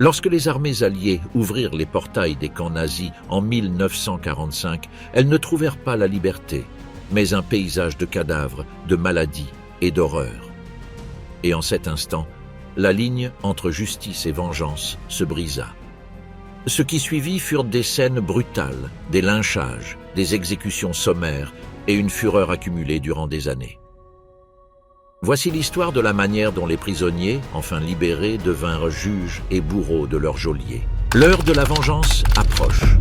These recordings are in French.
Lorsque les armées alliées ouvrirent les portails des camps nazis en 1945, elles ne trouvèrent pas la liberté, mais un paysage de cadavres, de maladies et d'horreurs. Et en cet instant, la ligne entre justice et vengeance se brisa. Ce qui suivit furent des scènes brutales, des lynchages, des exécutions sommaires et une fureur accumulée durant des années. Voici l'histoire de la manière dont les prisonniers, enfin libérés, devinrent juges et bourreaux de leurs geôliers. L'heure de la vengeance approche.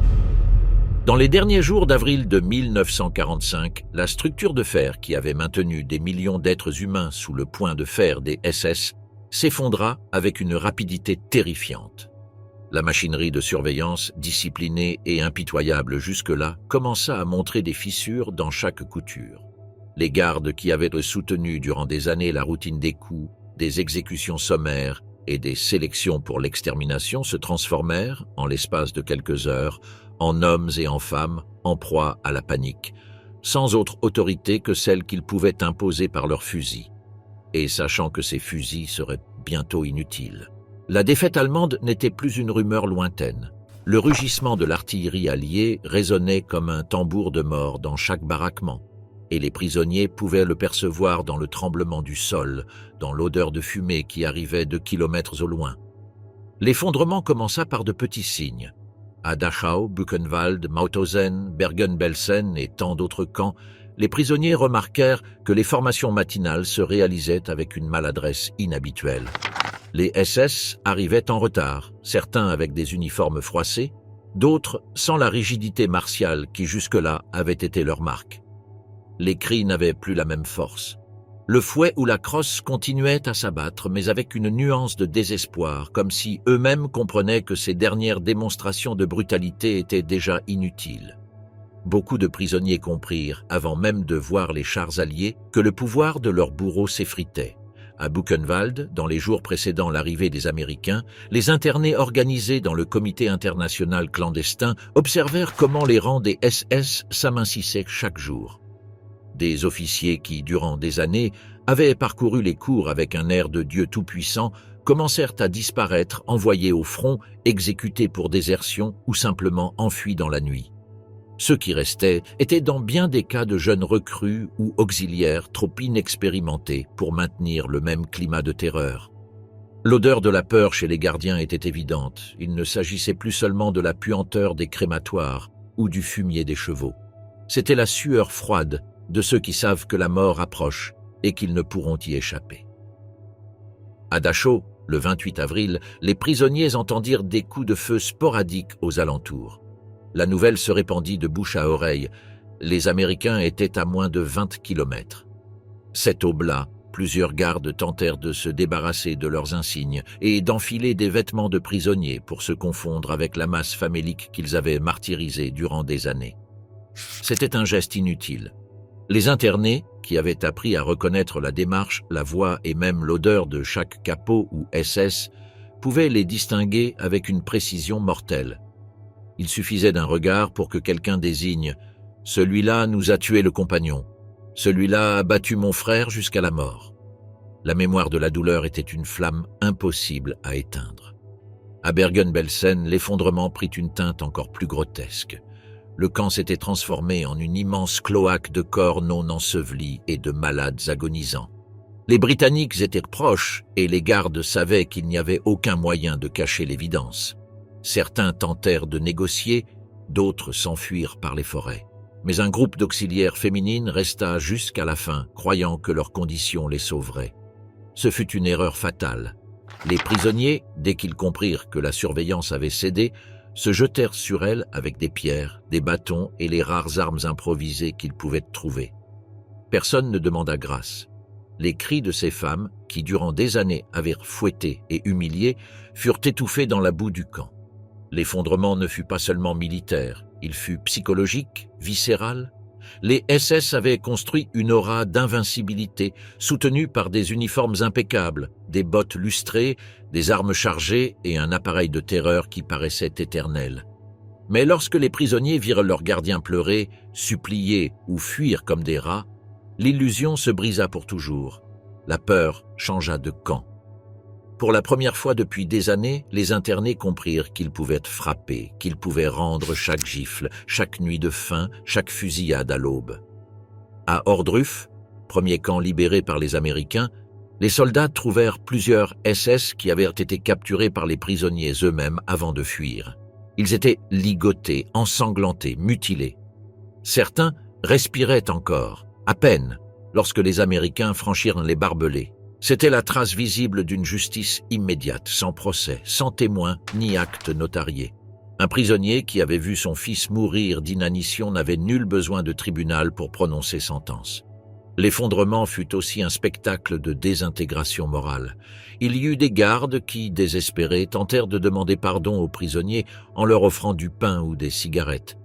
Dans les derniers jours d'avril de 1945, la structure de fer qui avait maintenu des millions d'êtres humains sous le poing de fer des SS s'effondra avec une rapidité terrifiante. La machinerie de surveillance, disciplinée et impitoyable jusque-là, commença à montrer des fissures dans chaque couture. Les gardes qui avaient soutenu durant des années la routine des coups, des exécutions sommaires et des sélections pour l'extermination se transformèrent, en l'espace de quelques heures, en hommes et en femmes en proie à la panique, sans autre autorité que celle qu'ils pouvaient imposer par leurs fusils, et sachant que ces fusils seraient bientôt inutiles. La défaite allemande n'était plus une rumeur lointaine. Le rugissement de l'artillerie alliée résonnait comme un tambour de mort dans chaque baraquement, et les prisonniers pouvaient le percevoir dans le tremblement du sol, dans l'odeur de fumée qui arrivait de kilomètres au loin. L'effondrement commença par de petits signes. À Dachau, Buchenwald, Mauthausen, Bergen-Belsen et tant d'autres camps, les prisonniers remarquèrent que les formations matinales se réalisaient avec une maladresse inhabituelle. Les SS arrivaient en retard, certains avec des uniformes froissés, d'autres sans la rigidité martiale qui jusque-là avait été leur marque. Les cris n'avaient plus la même force. Le fouet ou la crosse continuaient à s'abattre, mais avec une nuance de désespoir, comme si eux-mêmes comprenaient que ces dernières démonstrations de brutalité étaient déjà inutiles. Beaucoup de prisonniers comprirent, avant même de voir les chars alliés, que le pouvoir de leur bourreau s'effritait. À Buchenwald, dans les jours précédant l'arrivée des Américains, les internés organisés dans le comité international clandestin observèrent comment les rangs des SS s'amincissaient chaque jour. Des officiers qui, durant des années, avaient parcouru les cours avec un air de Dieu tout-puissant, commencèrent à disparaître, envoyés au front, exécutés pour désertion ou simplement enfuis dans la nuit. Ceux qui restaient étaient dans bien des cas de jeunes recrues ou auxiliaires trop inexpérimentés pour maintenir le même climat de terreur. L'odeur de la peur chez les gardiens était évidente. Il ne s'agissait plus seulement de la puanteur des crématoires ou du fumier des chevaux. C'était la sueur froide de ceux qui savent que la mort approche et qu'ils ne pourront y échapper. À Dachau, le 28 avril, les prisonniers entendirent des coups de feu sporadiques aux alentours. La nouvelle se répandit de bouche à oreille. Les Américains étaient à moins de 20 kilomètres. Cette aube-là, plusieurs gardes tentèrent de se débarrasser de leurs insignes et d'enfiler des vêtements de prisonniers pour se confondre avec la masse famélique qu'ils avaient martyrisée durant des années. C'était un geste inutile. Les internés, qui avaient appris à reconnaître la démarche, la voix et même l'odeur de chaque capot ou SS, pouvaient les distinguer avec une précision mortelle. Il suffisait d'un regard pour que quelqu'un désigne « Celui-là nous a tué le compagnon. Celui-là a battu mon frère jusqu'à la mort. » La mémoire de la douleur était une flamme impossible à éteindre. À Bergen-Belsen, l'effondrement prit une teinte encore plus grotesque. Le camp s'était transformé en une immense cloaque de corps non ensevelis et de malades agonisants. Les Britanniques étaient proches et les gardes savaient qu'il n'y avait aucun moyen de cacher l'évidence. Certains tentèrent de négocier, d'autres s'enfuirent par les forêts. Mais un groupe d'auxiliaires féminines resta jusqu'à la fin, croyant que leurs conditions les sauveraient. Ce fut une erreur fatale. Les prisonniers, dès qu'ils comprirent que la surveillance avait cédé, se jetèrent sur elles avec des pierres, des bâtons et les rares armes improvisées qu'ils pouvaient trouver. Personne ne demanda grâce. Les cris de ces femmes, qui durant des années avaient fouetté et humilié, furent étouffés dans la boue du camp. L'effondrement ne fut pas seulement militaire, il fut psychologique, viscéral. Les SS avaient construit une aura d'invincibilité, soutenue par des uniformes impeccables, des bottes lustrées, des armes chargées et un appareil de terreur qui paraissait éternel. Mais lorsque les prisonniers virent leurs gardiens pleurer, supplier ou fuir comme des rats, l'illusion se brisa pour toujours. La peur changea de camp. Pour la première fois depuis des années, les internés comprirent qu'ils pouvaient être frappés, qu'ils pouvaient rendre chaque gifle, chaque nuit de faim, chaque fusillade à l'aube. À Ohrdruf, premier camp libéré par les Américains, les soldats trouvèrent plusieurs SS qui avaient été capturés par les prisonniers eux-mêmes avant de fuir. Ils étaient ligotés, ensanglantés, mutilés. Certains respiraient encore, à peine, lorsque les Américains franchirent les barbelés. C'était la trace visible d'une justice immédiate, sans procès, sans témoin ni acte notarié. Un prisonnier qui avait vu son fils mourir d'inanition n'avait nul besoin de tribunal pour prononcer sentence. L'effondrement fut aussi un spectacle de désintégration morale. Il y eut des gardes qui, désespérés, tentèrent de demander pardon aux prisonniers en leur offrant du pain ou des cigarettes.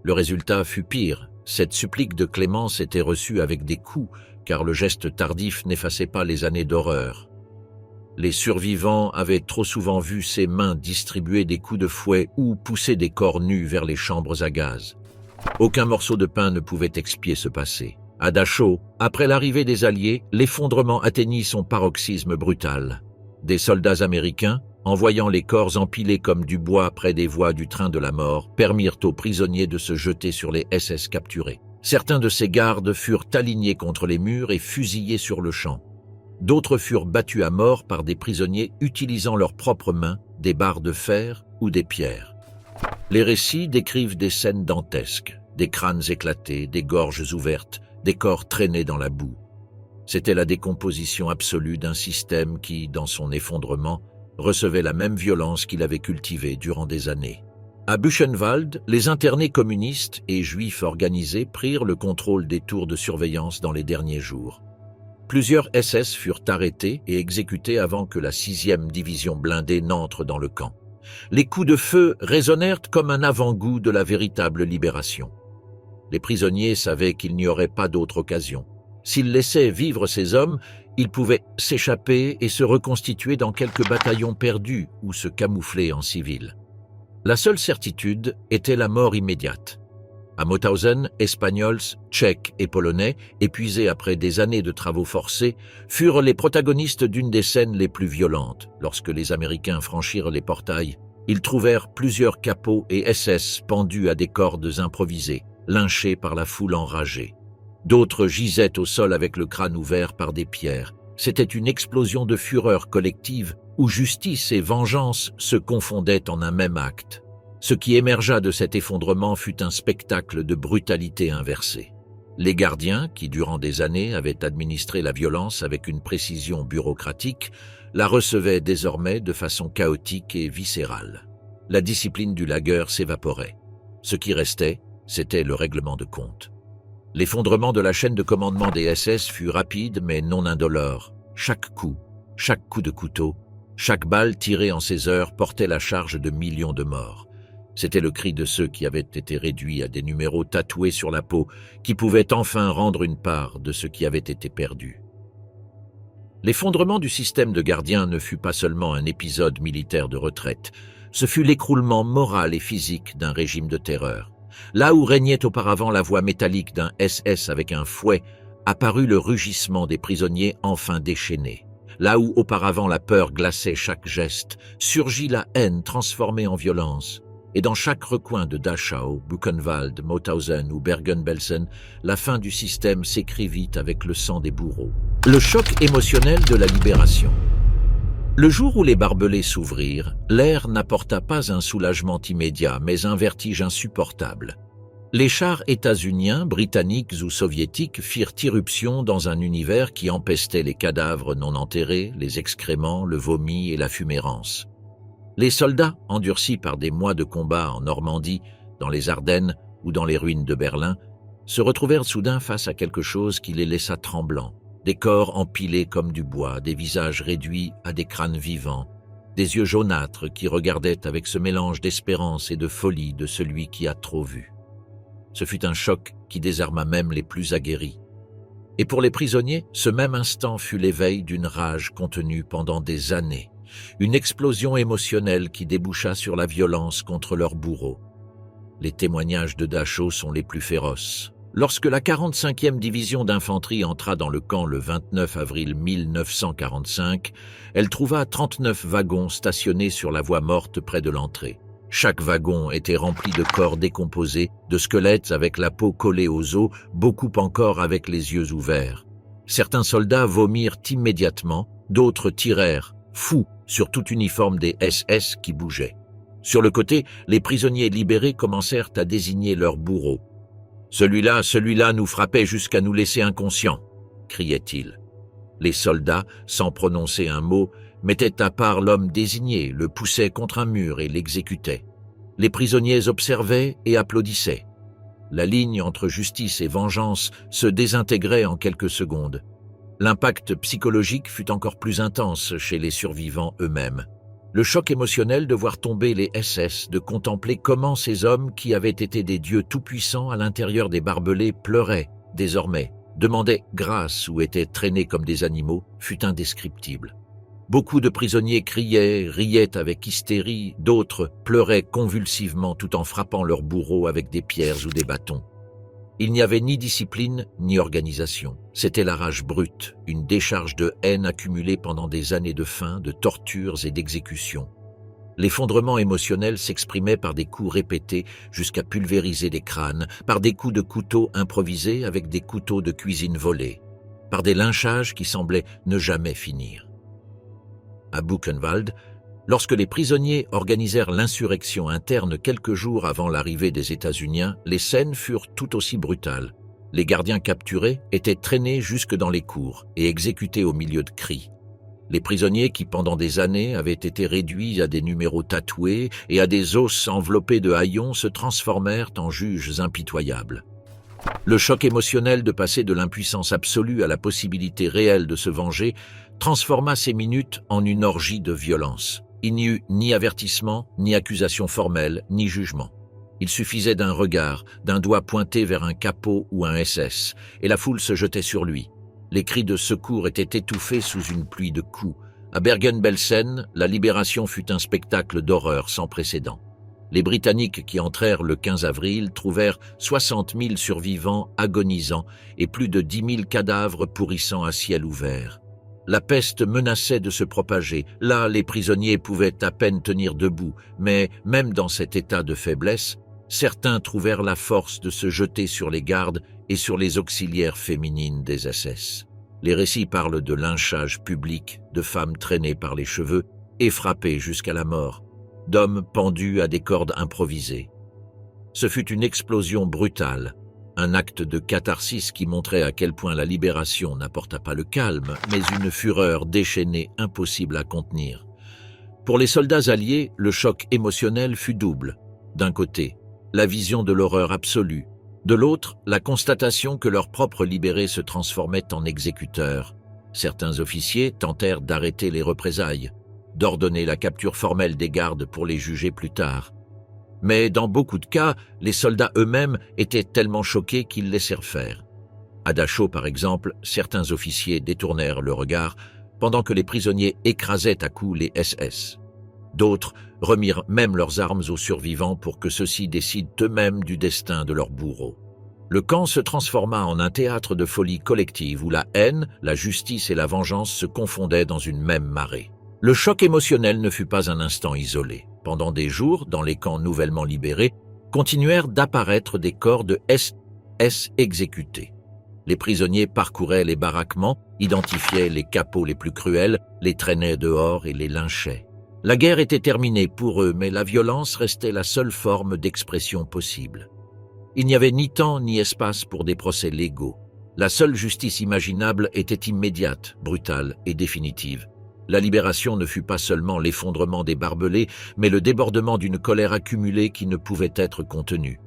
Le résultat fut pire. Cette supplique de clémence était reçue avec des coups, car le geste tardif n'effaçait pas les années d'horreur. Les survivants avaient trop souvent vu ces mains distribuer des coups de fouet ou pousser des corps nus vers les chambres à gaz. Aucun morceau de pain ne pouvait expier ce passé. À Dachau, après l'arrivée des Alliés, l'effondrement atteignit son paroxysme brutal. Des soldats américains, en voyant les corps empilés comme du bois près des voies du train de la mort, permirent aux prisonniers de se jeter sur les SS capturés. Certains de ces gardes furent alignés contre les murs et fusillés sur le champ. D'autres furent battus à mort par des prisonniers utilisant leurs propres mains, des barres de fer ou des pierres. Les récits décrivent des scènes dantesques, des crânes éclatés, des gorges ouvertes, des corps traînés dans la boue. C'était la décomposition absolue d'un système qui, dans son effondrement, recevait la même violence qu'il avait cultivée durant des années. À Buchenwald, les internés communistes et juifs organisés prirent le contrôle des tours de surveillance dans les derniers jours. Plusieurs SS furent arrêtés et exécutés avant que la 6e division blindée n'entre dans le camp. Les coups de feu résonnèrent comme un avant-goût de la véritable libération. Les prisonniers savaient qu'il n'y aurait pas d'autre occasion. S'ils laissaient vivre ces hommes, ils pouvaient s'échapper et se reconstituer dans quelques bataillons perdus ou se camoufler en civil. La seule certitude était la mort immédiate. À Mauthausen, Espagnols, Tchèques et Polonais, épuisés après des années de travaux forcés, furent les protagonistes d'une des scènes les plus violentes. Lorsque les Américains franchirent les portails, ils trouvèrent plusieurs capots et SS pendus à des cordes improvisées, lynchés par la foule enragée. D'autres gisaient au sol avec le crâne ouvert par des pierres. C'était une explosion de fureur collective où justice et vengeance se confondaient en un même acte. Ce qui émergea de cet effondrement fut un spectacle de brutalité inversée. Les gardiens, qui durant des années avaient administré la violence avec une précision bureaucratique, la recevaient désormais de façon chaotique et viscérale. La discipline du lager s'évaporait. Ce qui restait, c'était le règlement de compte. L'effondrement de la chaîne de commandement des SS fut rapide mais non indolore. Chaque coup de couteau, chaque balle tirée en ces heures portait la charge de millions de morts. C'était le cri de ceux qui avaient été réduits à des numéros tatoués sur la peau, qui pouvaient enfin rendre une part de ce qui avait été perdu. L'effondrement du système de gardiens ne fut pas seulement un épisode militaire de retraite, ce fut l'écroulement moral et physique d'un régime de terreur. Là où régnait auparavant la voix métallique d'un SS avec un fouet, apparut le rugissement des prisonniers enfin déchaînés. Là où auparavant la peur glaçait chaque geste, surgit la haine transformée en violence. Et dans chaque recoin de Dachau, Buchenwald, Mauthausen ou Bergen-Belsen, la fin du système s'écrivit avec le sang des bourreaux. Le choc émotionnel de la libération. Le jour où les barbelés s'ouvrirent, l'air n'apporta pas un soulagement immédiat, mais un vertige insupportable. Les chars états-uniens, britanniques ou soviétiques firent irruption dans un univers qui empestait les cadavres non enterrés, les excréments, le vomi et la fumée rance. Les soldats, endurcis par des mois de combat en Normandie, dans les Ardennes ou dans les ruines de Berlin, se retrouvèrent soudain face à quelque chose qui les laissa tremblants. Des corps empilés comme du bois, des visages réduits à des crânes vivants, des yeux jaunâtres qui regardaient avec ce mélange d'espérance et de folie de celui qui a trop vu. Ce fut un choc qui désarma même les plus aguerris. Et pour les prisonniers, ce même instant fut l'éveil d'une rage contenue pendant des années, une explosion émotionnelle qui déboucha sur la violence contre leurs bourreaux. Les témoignages de Dachau sont les plus féroces. Lorsque la 45e division d'infanterie entra dans le camp le 29 avril 1945, elle trouva 39 wagons stationnés sur la voie morte près de l'entrée. Chaque wagon était rempli de corps décomposés, de squelettes avec la peau collée aux os, beaucoup encore avec les yeux ouverts. Certains soldats vomirent immédiatement, d'autres tirèrent, fous, sur tout uniforme des SS qui bougeait. Sur le côté, les prisonniers libérés commencèrent à désigner leurs bourreaux. « Celui-là nous frappait jusqu'à nous laisser inconscients », criait-il. Les soldats, sans prononcer un mot, mettaient à part l'homme désigné, le poussaient contre un mur et l'exécutaient. Les prisonniers observaient et applaudissaient. La ligne entre justice et vengeance se désintégrait en quelques secondes. L'impact psychologique fut encore plus intense chez les survivants eux-mêmes. Le choc émotionnel de voir tomber les SS, de contempler comment ces hommes qui avaient été des dieux tout-puissants à l'intérieur des barbelés pleuraient, désormais, demandaient grâce ou étaient traînés comme des animaux, fut indescriptible. Beaucoup de prisonniers criaient, riaient avec hystérie, d'autres pleuraient convulsivement tout en frappant leurs bourreaux avec des pierres ou des bâtons. Il n'y avait ni discipline ni organisation. C'était la rage brute, une décharge de haine accumulée pendant des années de faim, de tortures et d'exécutions. L'effondrement émotionnel s'exprimait par des coups répétés jusqu'à pulvériser des crânes, par des coups de couteau improvisés avec des couteaux de cuisine volés, par des lynchages qui semblaient ne jamais finir. À Buchenwald, lorsque les prisonniers organisèrent l'insurrection interne quelques jours avant l'arrivée des États-Unis, les scènes furent tout aussi brutales. Les gardiens capturés étaient traînés jusque dans les cours et exécutés au milieu de cris. Les prisonniers qui, pendant des années, avaient été réduits à des numéros tatoués et à des os enveloppés de haillons se transformèrent en juges impitoyables. Le choc émotionnel de passer de l'impuissance absolue à la possibilité réelle de se venger transforma ces minutes en une orgie de violence. Il n'y eut ni avertissement, ni accusation formelle, ni jugement. Il suffisait d'un regard, d'un doigt pointé vers un capot ou un SS, et la foule se jetait sur lui. Les cris de secours étaient étouffés sous une pluie de coups. À Bergen-Belsen, la libération fut un spectacle d'horreur sans précédent. Les Britanniques qui entrèrent le 15 avril trouvèrent 60 000 survivants agonisants et plus de 10 000 cadavres pourrissant à ciel ouvert. La peste menaçait de se propager. Là, les prisonniers pouvaient à peine tenir debout, mais même dans cet état de faiblesse, certains trouvèrent la force de se jeter sur les gardes et sur les auxiliaires féminines des SS. Les récits parlent de lynchages publics, de femmes traînées par les cheveux et frappées jusqu'à la mort, d'hommes pendus à des cordes improvisées. Ce fut une explosion brutale, un acte de catharsis qui montrait à quel point la libération n'apporta pas le calme, mais une fureur déchaînée impossible à contenir. Pour les soldats alliés, le choc émotionnel fut double. D'un côté, la vision de l'horreur absolue. De l'autre, la constatation que leurs propres libérés se transformaient en exécuteurs. Certains officiers tentèrent d'arrêter les représailles, d'ordonner la capture formelle des gardes pour les juger plus tard. Mais dans beaucoup de cas, les soldats eux-mêmes étaient tellement choqués qu'ils laissèrent faire. À Dachau, par exemple, certains officiers détournèrent le regard pendant que les prisonniers écrasaient à coups les SS. D'autres remirent même leurs armes aux survivants pour que ceux-ci décident eux-mêmes du destin de leurs bourreaux. Le camp se transforma en un théâtre de folie collective où la haine, la justice et la vengeance se confondaient dans une même marée. Le choc émotionnel ne fut pas un instant isolé. Pendant des jours, dans les camps nouvellement libérés, continuèrent d'apparaître des corps de SS exécutés. Les prisonniers parcouraient les baraquements, identifiaient les capots les plus cruels, les traînaient dehors et les lynchaient. La guerre était terminée pour eux, mais la violence restait la seule forme d'expression possible. Il n'y avait ni temps ni espace pour des procès légaux. La seule justice imaginable était immédiate, brutale et définitive. La libération ne fut pas seulement l'effondrement des barbelés, mais le débordement d'une colère accumulée qui ne pouvait être contenue.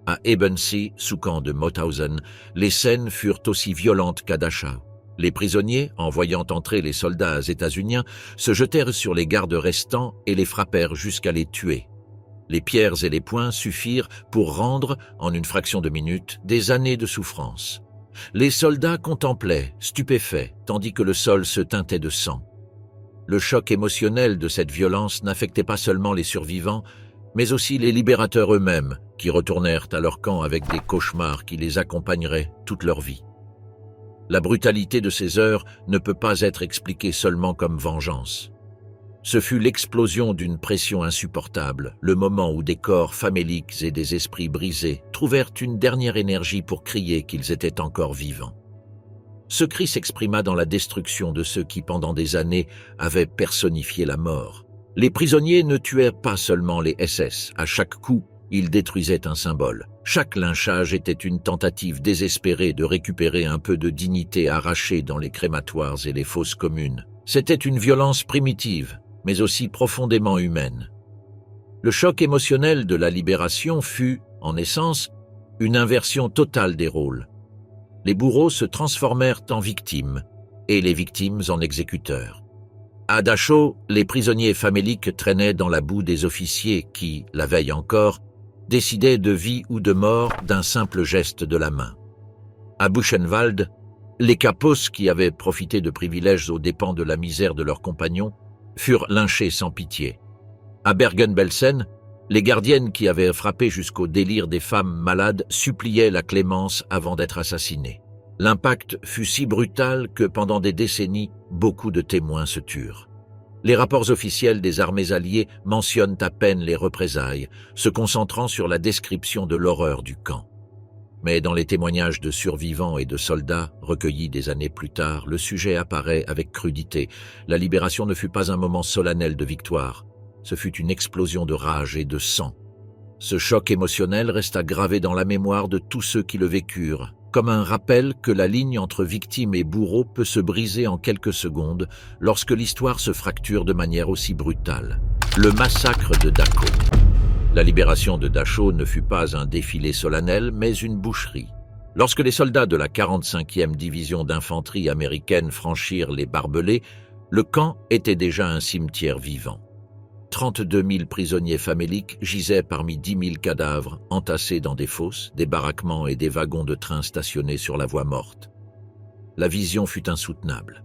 À Ebensee, sous camp de Mauthausen, les scènes furent aussi violentes qu'à Dachau. Les prisonniers, en voyant entrer les soldats états-uniens, se jetèrent sur les gardes restants et les frappèrent jusqu'à les tuer. Les pierres et les poings suffirent pour rendre, en une fraction de minute, des années de souffrance. Les soldats contemplaient, stupéfaits, tandis que le sol se teintait de sang. Le choc émotionnel de cette violence n'affectait pas seulement les survivants, mais aussi les libérateurs eux-mêmes, qui retournèrent à leur camp avec des cauchemars qui les accompagneraient toute leur vie. La brutalité de ces heures ne peut pas être expliquée seulement comme vengeance. Ce fut l'explosion d'une pression insupportable, le moment où des corps faméliques et des esprits brisés trouvèrent une dernière énergie pour crier qu'ils étaient encore vivants. Ce cri s'exprima dans la destruction de ceux qui, pendant des années, avaient personnifié la mort. Les prisonniers ne tuaient pas seulement les SS. À chaque coup, ils détruisaient un symbole. Chaque lynchage était une tentative désespérée de récupérer un peu de dignité arrachée dans les crématoires et les fosses communes. C'était une violence primitive, mais aussi profondément humaine. Le choc émotionnel de la libération fut, en essence, une inversion totale des rôles. Les bourreaux se transformèrent en victimes, et les victimes en exécuteurs. À Dachau, les prisonniers faméliques traînaient dans la boue des officiers qui, la veille encore, décidaient de vie ou de mort d'un simple geste de la main. À Buchenwald, les capos qui avaient profité de privilèges aux dépens de la misère de leurs compagnons furent lynchés sans pitié. À Bergen-Belsen, les gardiennes qui avaient frappé jusqu'au délire des femmes malades suppliaient la clémence avant d'être assassinées. L'impact fut si brutal que pendant des décennies, beaucoup de témoins se turent. Les rapports officiels des armées alliées mentionnent à peine les représailles, se concentrant sur la description de l'horreur du camp. Mais dans les témoignages de survivants et de soldats, recueillis des années plus tard, le sujet apparaît avec crudité. La libération ne fut pas un moment solennel de victoire. Ce fut une explosion de rage et de sang. Ce choc émotionnel resta gravé dans la mémoire de tous ceux qui le vécurent, comme un rappel que la ligne entre victime et bourreau peut se briser en quelques secondes lorsque l'histoire se fracture de manière aussi brutale. Le massacre de Dachau. La libération de Dachau ne fut pas un défilé solennel, mais une boucherie. Lorsque les soldats de la 45e division d'infanterie américaine franchirent les barbelés, le camp était déjà un cimetière vivant. 32 000 prisonniers faméliques gisaient parmi 10 000 cadavres entassés dans des fosses, des baraquements et des wagons de train stationnés sur la voie morte. La vision fut insoutenable.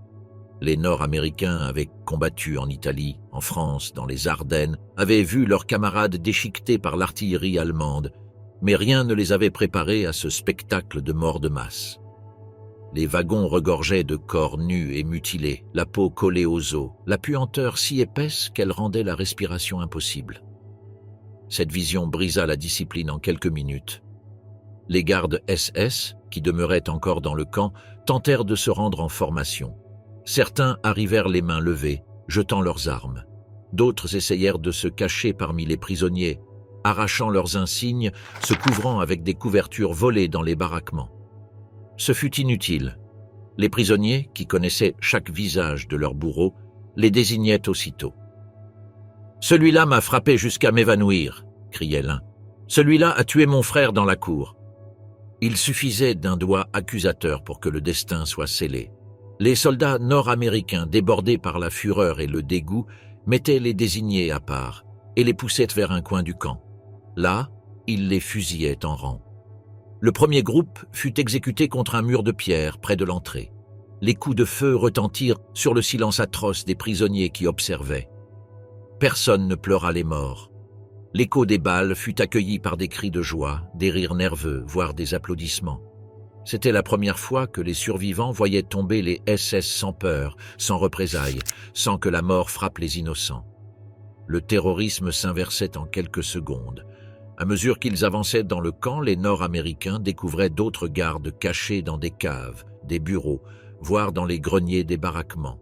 Les Nord-Américains avaient combattu en Italie, en France, dans les Ardennes, avaient vu leurs camarades déchiquetés par l'artillerie allemande, mais rien ne les avait préparés à ce spectacle de mort de masse. Les wagons regorgeaient de corps nus et mutilés, la peau collée aux os, la puanteur si épaisse qu'elle rendait la respiration impossible. Cette vision brisa la discipline en quelques minutes. Les gardes SS, qui demeuraient encore dans le camp, tentèrent de se rendre en formation. Certains arrivèrent les mains levées, jetant leurs armes. D'autres essayèrent de se cacher parmi les prisonniers, arrachant leurs insignes, se couvrant avec des couvertures volées dans les baraquements. Ce fut inutile. Les prisonniers, qui connaissaient chaque visage de leur bourreau, les désignaient aussitôt. « Celui-là m'a frappé jusqu'à m'évanouir », criait l'un. « Celui-là a tué mon frère dans la cour. » Il suffisait d'un doigt accusateur pour que le destin soit scellé. Les soldats nord-américains, débordés par la fureur et le dégoût, mettaient les désignés à part et les poussaient vers un coin du camp. Là, ils les fusillaient en rang. Le premier groupe fut exécuté contre un mur de pierre près de l'entrée. Les coups de feu retentirent sur le silence atroce des prisonniers qui observaient. Personne ne pleura les morts. L'écho des balles fut accueilli par des cris de joie, des rires nerveux, voire des applaudissements. C'était la première fois que les survivants voyaient tomber les SS sans peur, sans représailles, sans que la mort frappe les innocents. Le terrorisme s'inversait en quelques secondes. À mesure qu'ils avançaient dans le camp, les Nord-Américains découvraient d'autres gardes cachés dans des caves, des bureaux, voire dans les greniers des baraquements.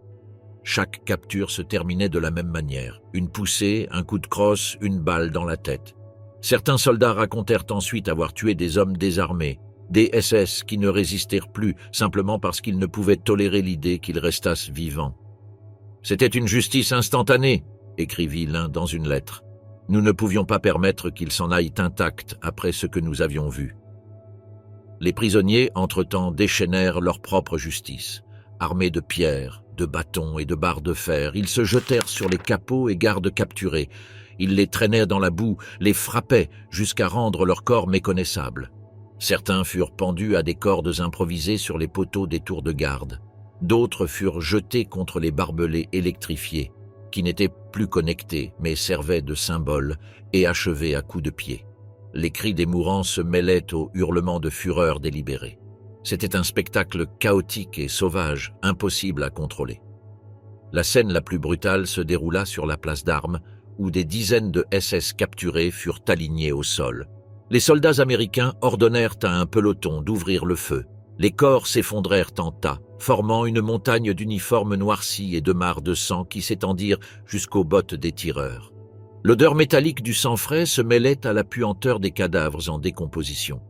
Chaque capture se terminait de la même manière. Une poussée, un coup de crosse, une balle dans la tête. Certains soldats racontèrent ensuite avoir tué des hommes désarmés, des SS qui ne résistèrent plus simplement parce qu'ils ne pouvaient tolérer l'idée qu'ils restassent vivants. « C'était une justice instantanée », écrivit l'un dans une lettre. « Nous ne pouvions pas permettre qu'ils s'en aillent intacts après ce que nous avions vu. » Les prisonniers, entre-temps, déchaînèrent leur propre justice. Armés de pierres, de bâtons et de barres de fer, ils se jetèrent sur les capots et gardes capturés. Ils les traînaient dans la boue, les frappaient jusqu'à rendre leurs corps méconnaissables. Certains furent pendus à des cordes improvisées sur les poteaux des tours de garde. D'autres furent jetés contre les barbelés électrifiés, qui n'étaient plus connectés mais servaient de symboles et achevés à coups de pied. Les cris des mourants se mêlaient aux hurlements de fureur délibérés. C'était un spectacle chaotique et sauvage, impossible à contrôler. La scène la plus brutale se déroula sur la place d'Armes, où des dizaines de SS capturés furent alignés au sol. Les soldats américains ordonnèrent à un peloton d'ouvrir le feu. Les corps s'effondrèrent en tas, formant une montagne d'uniformes noircis et de mares de sang qui s'étendirent jusqu'aux bottes des tireurs. L'odeur métallique du sang frais se mêlait à la puanteur des cadavres en décomposition.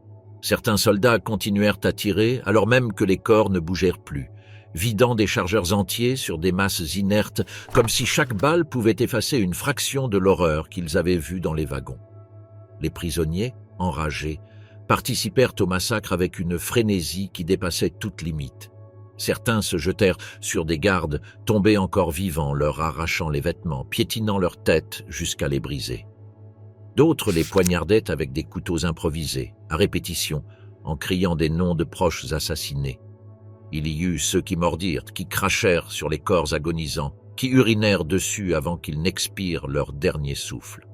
Certains soldats continuèrent à tirer alors même que les corps ne bougèrent plus, vidant des chargeurs entiers sur des masses inertes, comme si chaque balle pouvait effacer une fraction de l'horreur qu'ils avaient vue dans les wagons. Les prisonniers, enragés, participèrent au massacre avec une frénésie qui dépassait toute limite. Certains se jetèrent sur des gardes, tombés encore vivants, leur arrachant les vêtements, piétinant leurs têtes jusqu'à les briser. D'autres les poignardaient avec des couteaux improvisés, à répétition, en criant des noms de proches assassinés. Il y eut ceux qui mordirent, qui crachèrent sur les corps agonisants, qui urinèrent dessus avant qu'ils n'expirent leur dernier souffle.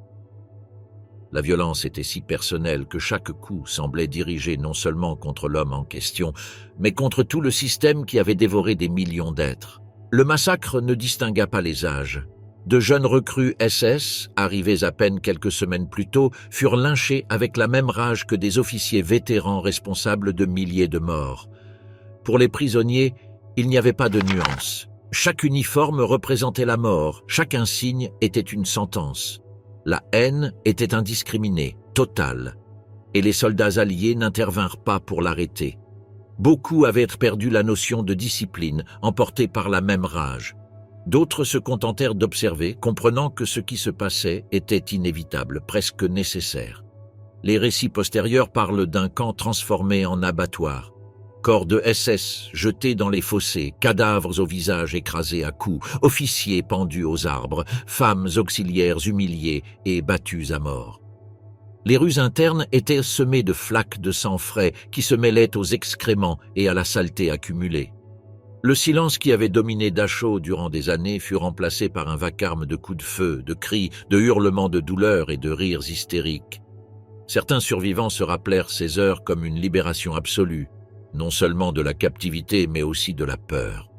La violence était si personnelle que chaque coup semblait dirigé non seulement contre l'homme en question, mais contre tout le système qui avait dévoré des millions d'êtres. Le massacre ne distingua pas les âges. De jeunes recrues SS, arrivés à peine quelques semaines plus tôt, furent lynchés avec la même rage que des officiers vétérans responsables de milliers de morts. Pour les prisonniers, il n'y avait pas de nuance. Chaque uniforme représentait la mort, chaque insigne était une sentence. La haine était indiscriminée, totale, et les soldats alliés n'intervinrent pas pour l'arrêter. Beaucoup avaient perdu la notion de discipline, emportés par la même rage. D'autres se contentèrent d'observer, comprenant que ce qui se passait était inévitable, presque nécessaire. Les récits postérieurs parlent d'un camp transformé en abattoir. Corps de SS jetés dans les fossés, cadavres au visage écrasés à coups, officiers pendus aux arbres, femmes auxiliaires humiliées et battues à mort. Les rues internes étaient semées de flaques de sang frais qui se mêlaient aux excréments et à la saleté accumulée. Le silence qui avait dominé Dachau durant des années fut remplacé par un vacarme de coups de feu, de cris, de hurlements de douleur et de rires hystériques. Certains survivants se rappelèrent ces heures comme une libération absolue, non seulement de la captivité, mais aussi de la peur.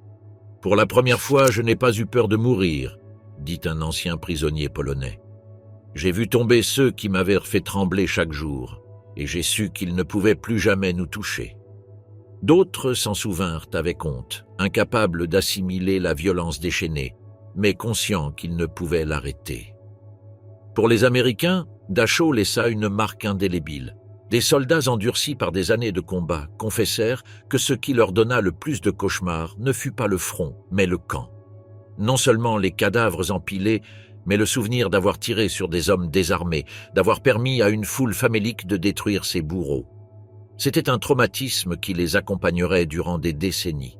« Pour la première fois, je n'ai pas eu peur de mourir », dit un ancien prisonnier polonais. « J'ai vu tomber ceux qui m'avaient fait trembler chaque jour, et j'ai su qu'ils ne pouvaient plus jamais nous toucher. » D'autres s'en souvinrent avec honte, incapables d'assimiler la violence déchaînée, mais conscients qu'ils ne pouvaient l'arrêter. Pour les Américains, Dachau laissa une marque indélébile. Des soldats endurcis par des années de combat confessèrent que ce qui leur donna le plus de cauchemars ne fut pas le front, mais le camp. Non seulement les cadavres empilés, mais le souvenir d'avoir tiré sur des hommes désarmés, d'avoir permis à une foule famélique de détruire ses bourreaux. C'était un traumatisme qui les accompagnerait durant des décennies.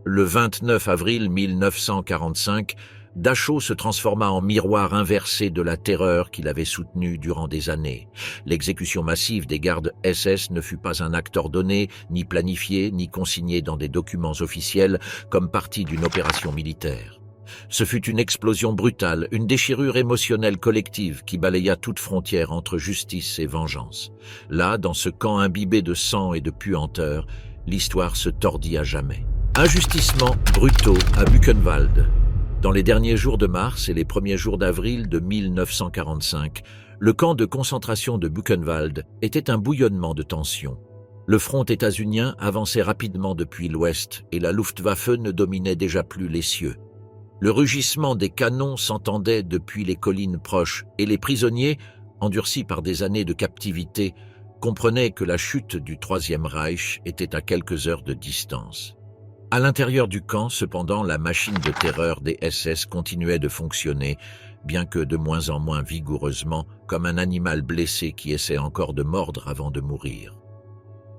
Le 29 avril 1945, Dachau se transforma en miroir inversé de la terreur qu'il avait soutenue durant des années. L'exécution massive des gardes SS ne fut pas un acte ordonné, ni planifié, ni consigné dans des documents officiels comme partie d'une opération militaire. Ce fut une explosion brutale, une déchirure émotionnelle collective qui balaya toute frontière entre justice et vengeance. Là, dans ce camp imbibé de sang et de puanteur, l'histoire se tordit à jamais. Agissements brutaux à Buchenwald. Dans les derniers jours de mars et les premiers jours d'avril de 1945, le camp de concentration de Buchenwald était un bouillonnement de tensions. Le front états-unien avançait rapidement depuis l'ouest et la Luftwaffe ne dominait déjà plus les cieux. Le rugissement des canons s'entendait depuis les collines proches et les prisonniers, endurcis par des années de captivité, comprenaient que la chute du Troisième Reich était à quelques heures de distance. À l'intérieur du camp, cependant, la machine de terreur des SS continuait de fonctionner, bien que de moins en moins vigoureusement, comme un animal blessé qui essaie encore de mordre avant de mourir.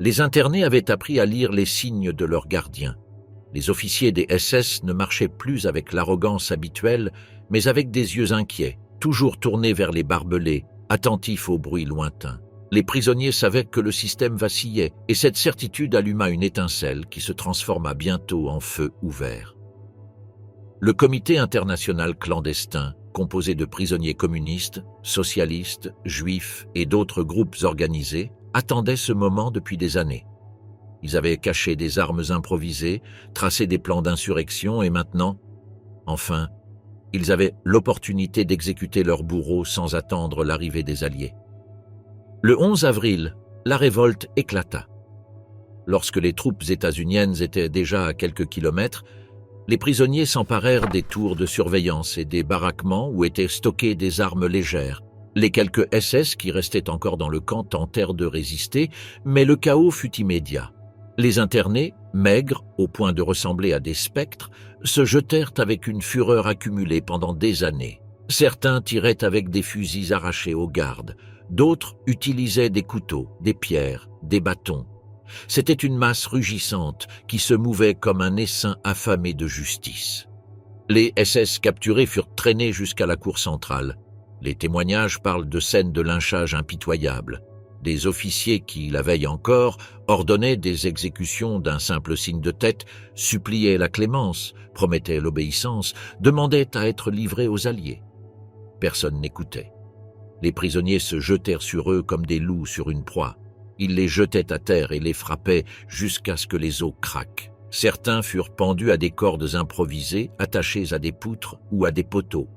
Les internés avaient appris à lire les signes de leurs gardiens. Les officiers des SS ne marchaient plus avec l'arrogance habituelle, mais avec des yeux inquiets, toujours tournés vers les barbelés, attentifs aux bruits lointains. Les prisonniers savaient que le système vacillait, et cette certitude alluma une étincelle qui se transforma bientôt en feu ouvert. Le comité international clandestin, composé de prisonniers communistes, socialistes, juifs et d'autres groupes organisés, attendaient ce moment depuis des années. Ils avaient caché des armes improvisées, tracé des plans d'insurrection et maintenant, enfin, ils avaient l'opportunité d'exécuter leurs bourreaux sans attendre l'arrivée des Alliés. Le 11 avril, la révolte éclata. Lorsque les troupes états-uniennes étaient déjà à quelques kilomètres, les prisonniers s'emparèrent des tours de surveillance et des baraquements où étaient stockées des armes légères. Les quelques SS qui restaient encore dans le camp tentèrent de résister, mais le chaos fut immédiat. Les internés, maigres au point de ressembler à des spectres, se jetèrent avec une fureur accumulée pendant des années. Certains tiraient avec des fusils arrachés aux gardes, d'autres utilisaient des couteaux, des pierres, des bâtons. C'était une masse rugissante qui se mouvait comme un essaim affamé de justice. Les SS capturés furent traînés jusqu'à la cour centrale. Les témoignages parlent de scènes de lynchage impitoyables. Des officiers qui, la veille encore, ordonnaient des exécutions d'un simple signe de tête, suppliaient la clémence, promettaient l'obéissance, demandaient à être livrés aux Alliés. Personne n'écoutait. Les prisonniers se jetèrent sur eux comme des loups sur une proie. Ils les jetaient à terre et les frappaient jusqu'à ce que les os craquent. Certains furent pendus à des cordes improvisées, attachées à des poutres ou à des poteaux.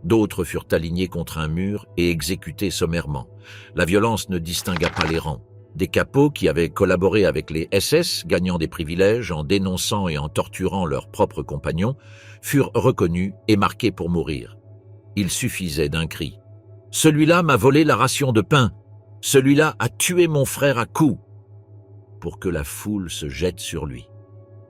D'autres furent alignés contre un mur et exécutés sommairement. La violence ne distingua pas les rangs. Des capots qui avaient collaboré avec les SS, gagnant des privilèges en dénonçant et en torturant leurs propres compagnons, furent reconnus et marqués pour mourir. Il suffisait d'un cri. « Celui-là m'a volé la ration de pain. Celui-là a tué mon frère à coups. » pour que la foule se jette sur lui.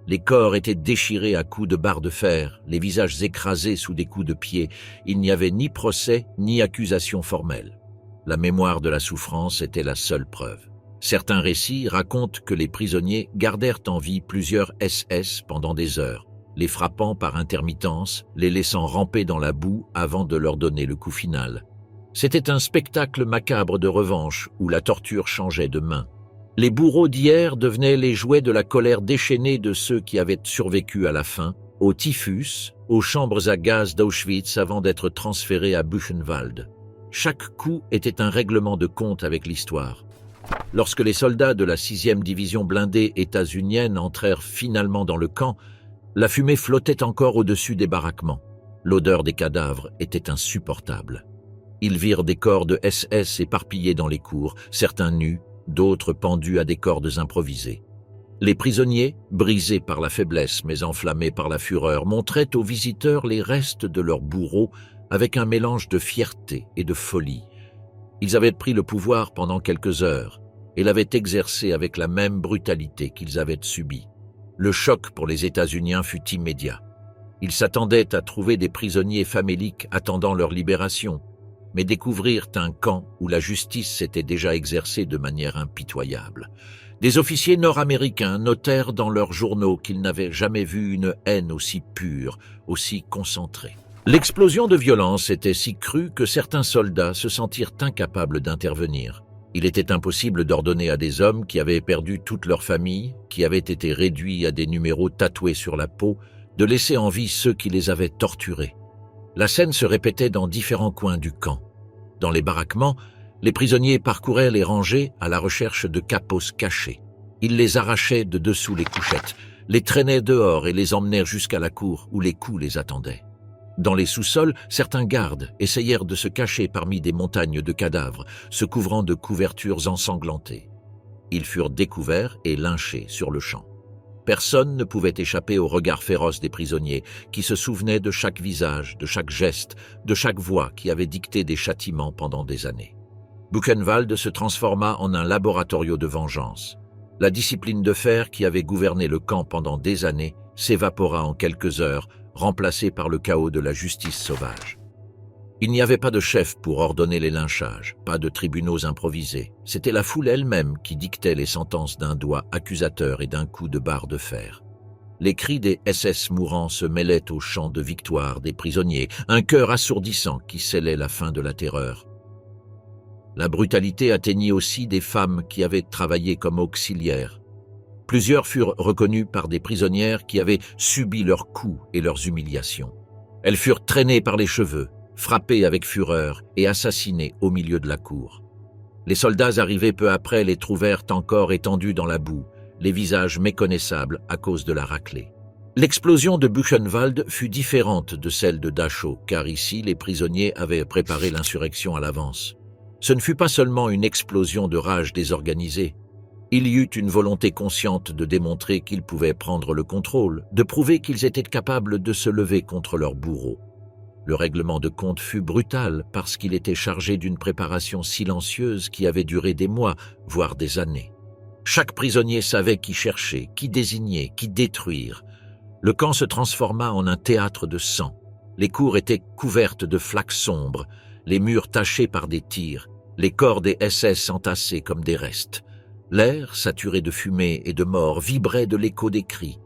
Les corps étaient déchirés à coups de barres de fer, les visages écrasés sous des coups de pied. Il n'y avait ni procès ni accusation formelle. La mémoire de la souffrance était la seule preuve. Certains récits racontent que les prisonniers gardèrent en vie plusieurs SS pendant des heures, les frappant par intermittence, les laissant ramper dans la boue avant de leur donner le coup final. C'était un spectacle macabre de revanche où la torture changeait de main. Les bourreaux d'hier devenaient les jouets de la colère déchaînée de ceux qui avaient survécu à la faim, au typhus, aux chambres à gaz d'Auschwitz avant d'être transférés à Buchenwald. Chaque coup était un règlement de compte avec l'histoire. Lorsque les soldats de la 6e division blindée états-unienne entrèrent finalement dans le camp, la fumée flottait encore au-dessus des baraquements. L'odeur des cadavres était insupportable. Ils virent des corps de SS éparpillés dans les cours, certains nus, d'autres pendus à des cordes improvisées. Les prisonniers, brisés par la faiblesse mais enflammés par la fureur, montraient aux visiteurs les restes de leurs bourreaux avec un mélange de fierté et de folie. Ils avaient pris le pouvoir pendant quelques heures et l'avaient exercé avec la même brutalité qu'ils avaient subie. Le choc pour les États-Unis fut immédiat. Ils s'attendaient à trouver des prisonniers faméliques attendant leur libération, mais découvrirent un camp où la justice s'était déjà exercée de manière impitoyable. Des officiers nord-américains notèrent dans leurs journaux qu'ils n'avaient jamais vu une haine aussi pure, aussi concentrée. L'explosion de violence était si crue que certains soldats se sentirent incapables d'intervenir. Il était impossible d'ordonner à des hommes qui avaient perdu toute leur famille, qui avaient été réduits à des numéros tatoués sur la peau, de laisser en vie ceux qui les avaient torturés. La scène se répétait dans différents coins du camp. Dans les baraquements, les prisonniers parcouraient les rangées à la recherche de capos cachés. Ils les arrachaient de dessous les couchettes, les traînaient dehors et les emmenèrent jusqu'à la cour où les coups les attendaient. Dans les sous-sols, certains gardes essayèrent de se cacher parmi des montagnes de cadavres, se couvrant de couvertures ensanglantées. Ils furent découverts et lynchés sur le champ. Personne ne pouvait échapper au regard féroce des prisonniers, qui se souvenaient de chaque visage, de chaque geste, de chaque voix qui avait dicté des châtiments pendant des années. Buchenwald se transforma en un laboratoire de vengeance. La discipline de fer qui avait gouverné le camp pendant des années s'évapora en quelques heures, remplacée par le chaos de la justice sauvage. Il n'y avait pas de chef pour ordonner les lynchages, pas de tribunaux improvisés. C'était la foule elle-même qui dictait les sentences d'un doigt accusateur et d'un coup de barre de fer. Les cris des SS mourants se mêlaient aux chants de victoire des prisonniers, un chœur assourdissant qui scellait la fin de la terreur. La brutalité atteignit aussi des femmes qui avaient travaillé comme auxiliaires. Plusieurs furent reconnues par des prisonnières qui avaient subi leurs coups et leurs humiliations. Elles furent traînées par les cheveux, frappés avec fureur et assassinés au milieu de la cour. Les soldats arrivés peu après les trouvèrent encore étendus dans la boue, les visages méconnaissables à cause de la raclée. L'explosion de Buchenwald fut différente de celle de Dachau, car ici les prisonniers avaient préparé l'insurrection à l'avance. Ce ne fut pas seulement une explosion de rage désorganisée. Il y eut une volonté consciente de démontrer qu'ils pouvaient prendre le contrôle, de prouver qu'ils étaient capables de se lever contre leurs bourreaux. Le règlement de compte fut brutal parce qu'il était chargé d'une préparation silencieuse qui avait duré des mois, voire des années. Chaque prisonnier savait qui chercher, qui désigner, qui détruire. Le camp se transforma en un théâtre de sang. Les cours étaient couvertes de flaques sombres, les murs tachés par des tirs, les corps des SS entassés comme des restes. L'air, saturé de fumée et de mort, vibrait de l'écho des cris.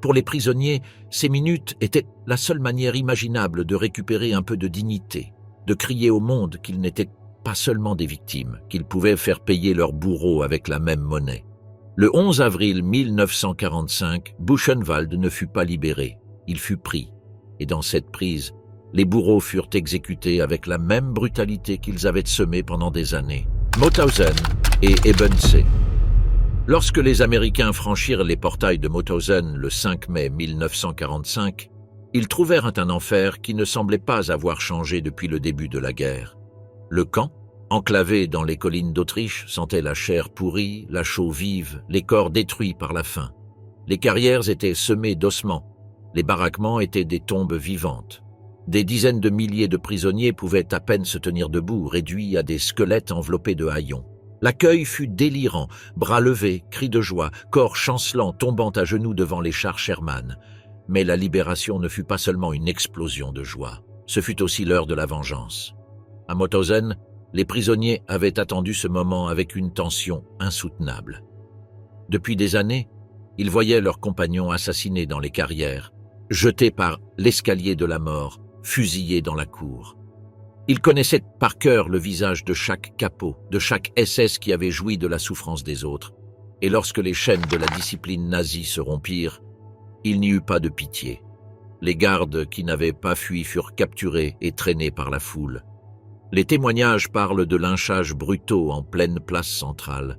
Pour les prisonniers, ces minutes étaient la seule manière imaginable de récupérer un peu de dignité, de crier au monde qu'ils n'étaient pas seulement des victimes, qu'ils pouvaient faire payer leurs bourreaux avec la même monnaie. Le 11 avril 1945, Buchenwald ne fut pas libéré, il fut pris. Et dans cette prise, les bourreaux furent exécutés avec la même brutalité qu'ils avaient semée pendant des années. Mauthausen et Ebensee. Lorsque les Américains franchirent les portails de Mauthausen le 5 mai 1945, ils trouvèrent un enfer qui ne semblait pas avoir changé depuis le début de la guerre. Le camp, enclavé dans les collines d'Autriche, sentait la chair pourrie, la chaux vive, les corps détruits par la faim. Les carrières étaient semées d'ossements, les baraquements étaient des tombes vivantes. Des dizaines de milliers de prisonniers pouvaient à peine se tenir debout, réduits à des squelettes enveloppés de haillons. L'accueil fut délirant, bras levés, cris de joie, corps chancelants tombant à genoux devant les chars Sherman. Mais la libération ne fut pas seulement une explosion de joie, ce fut aussi l'heure de la vengeance. À Mauthausen, les prisonniers avaient attendu ce moment avec une tension insoutenable. Depuis des années, ils voyaient leurs compagnons assassinés dans les carrières, jetés par l'escalier de la mort, fusillés dans la cour. Ils connaissaient par cœur le visage de chaque capot, de chaque SS qui avait joui de la souffrance des autres. Et lorsque les chaînes de la discipline nazie se rompirent, il n'y eut pas de pitié. Les gardes qui n'avaient pas fui furent capturés et traînés par la foule. Les témoignages parlent de lynchages brutaux en pleine place centrale.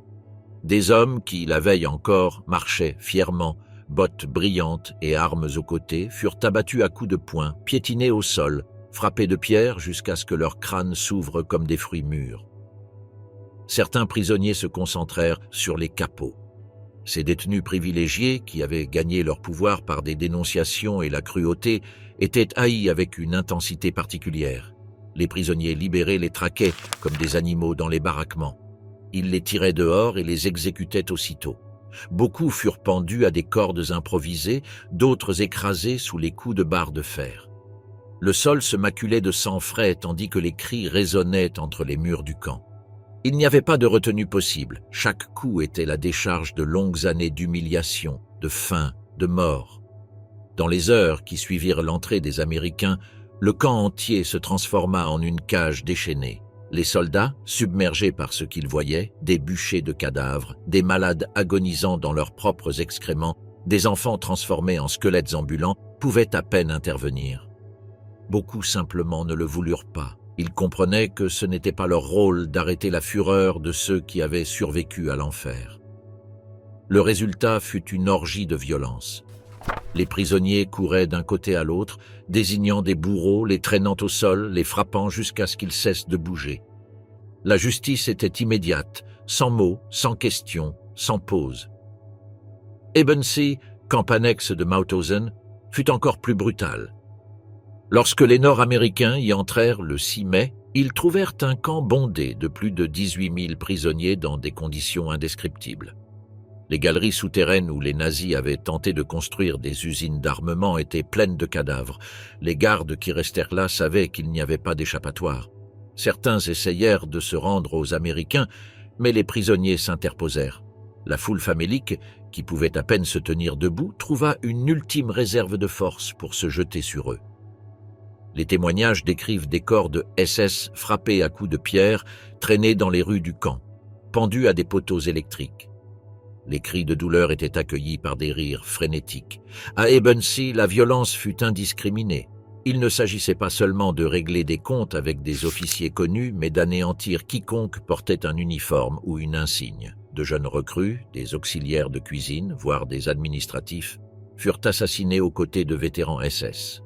Des hommes qui, la veille encore, marchaient fièrement, bottes brillantes et armes aux côtés, furent abattus à coups de poing, piétinés au sol, frappés de pierres jusqu'à ce que leurs crânes s'ouvrent comme des fruits mûrs. Certains prisonniers se concentrèrent sur les capots. Ces détenus privilégiés, qui avaient gagné leur pouvoir par des dénonciations et la cruauté, étaient haïs avec une intensité particulière. Les prisonniers libérés les traquaient comme des animaux dans les baraquements. Ils les tiraient dehors et les exécutaient aussitôt. Beaucoup furent pendus à des cordes improvisées, d'autres écrasés sous les coups de barres de fer. Le sol se maculait de sang frais tandis que les cris résonnaient entre les murs du camp. Il n'y avait pas de retenue possible. Chaque coup était la décharge de longues années d'humiliation, de faim, de mort. Dans les heures qui suivirent l'entrée des Américains, le camp entier se transforma en une cage déchaînée. Les soldats, submergés par ce qu'ils voyaient, des bûchers de cadavres, des malades agonisant dans leurs propres excréments, des enfants transformés en squelettes ambulants, pouvaient à peine intervenir. Beaucoup simplement ne le voulurent pas. Ils comprenaient que ce n'était pas leur rôle d'arrêter la fureur de ceux qui avaient survécu à l'enfer. Le résultat fut une orgie de violence. Les prisonniers couraient d'un côté à l'autre, désignant des bourreaux, les traînant au sol, les frappant jusqu'à ce qu'ils cessent de bouger. La justice était immédiate, sans mots, sans questions, sans pause. Ebensee, camp annexe de Mauthausen, fut encore plus brutal. Lorsque les Nord-Américains y entrèrent le 6 mai, ils trouvèrent un camp bondé de plus de 18 000 prisonniers dans des conditions indescriptibles. Les galeries souterraines où les nazis avaient tenté de construire des usines d'armement étaient pleines de cadavres. Les gardes qui restèrent là savaient qu'il n'y avait pas d'échappatoire. Certains essayèrent de se rendre aux Américains, mais les prisonniers s'interposèrent. La foule famélique, qui pouvait à peine se tenir debout, trouva une ultime réserve de force pour se jeter sur eux. Les témoignages décrivent des corps de SS frappés à coups de pierre, traînés dans les rues du camp, pendus à des poteaux électriques. Les cris de douleur étaient accueillis par des rires frénétiques. À Ebensee, la violence fut indiscriminée. Il ne s'agissait pas seulement de régler des comptes avec des officiers connus, mais d'anéantir quiconque portait un uniforme ou une insigne. De jeunes recrues, des auxiliaires de cuisine, voire des administratifs, furent assassinés aux côtés de vétérans SS.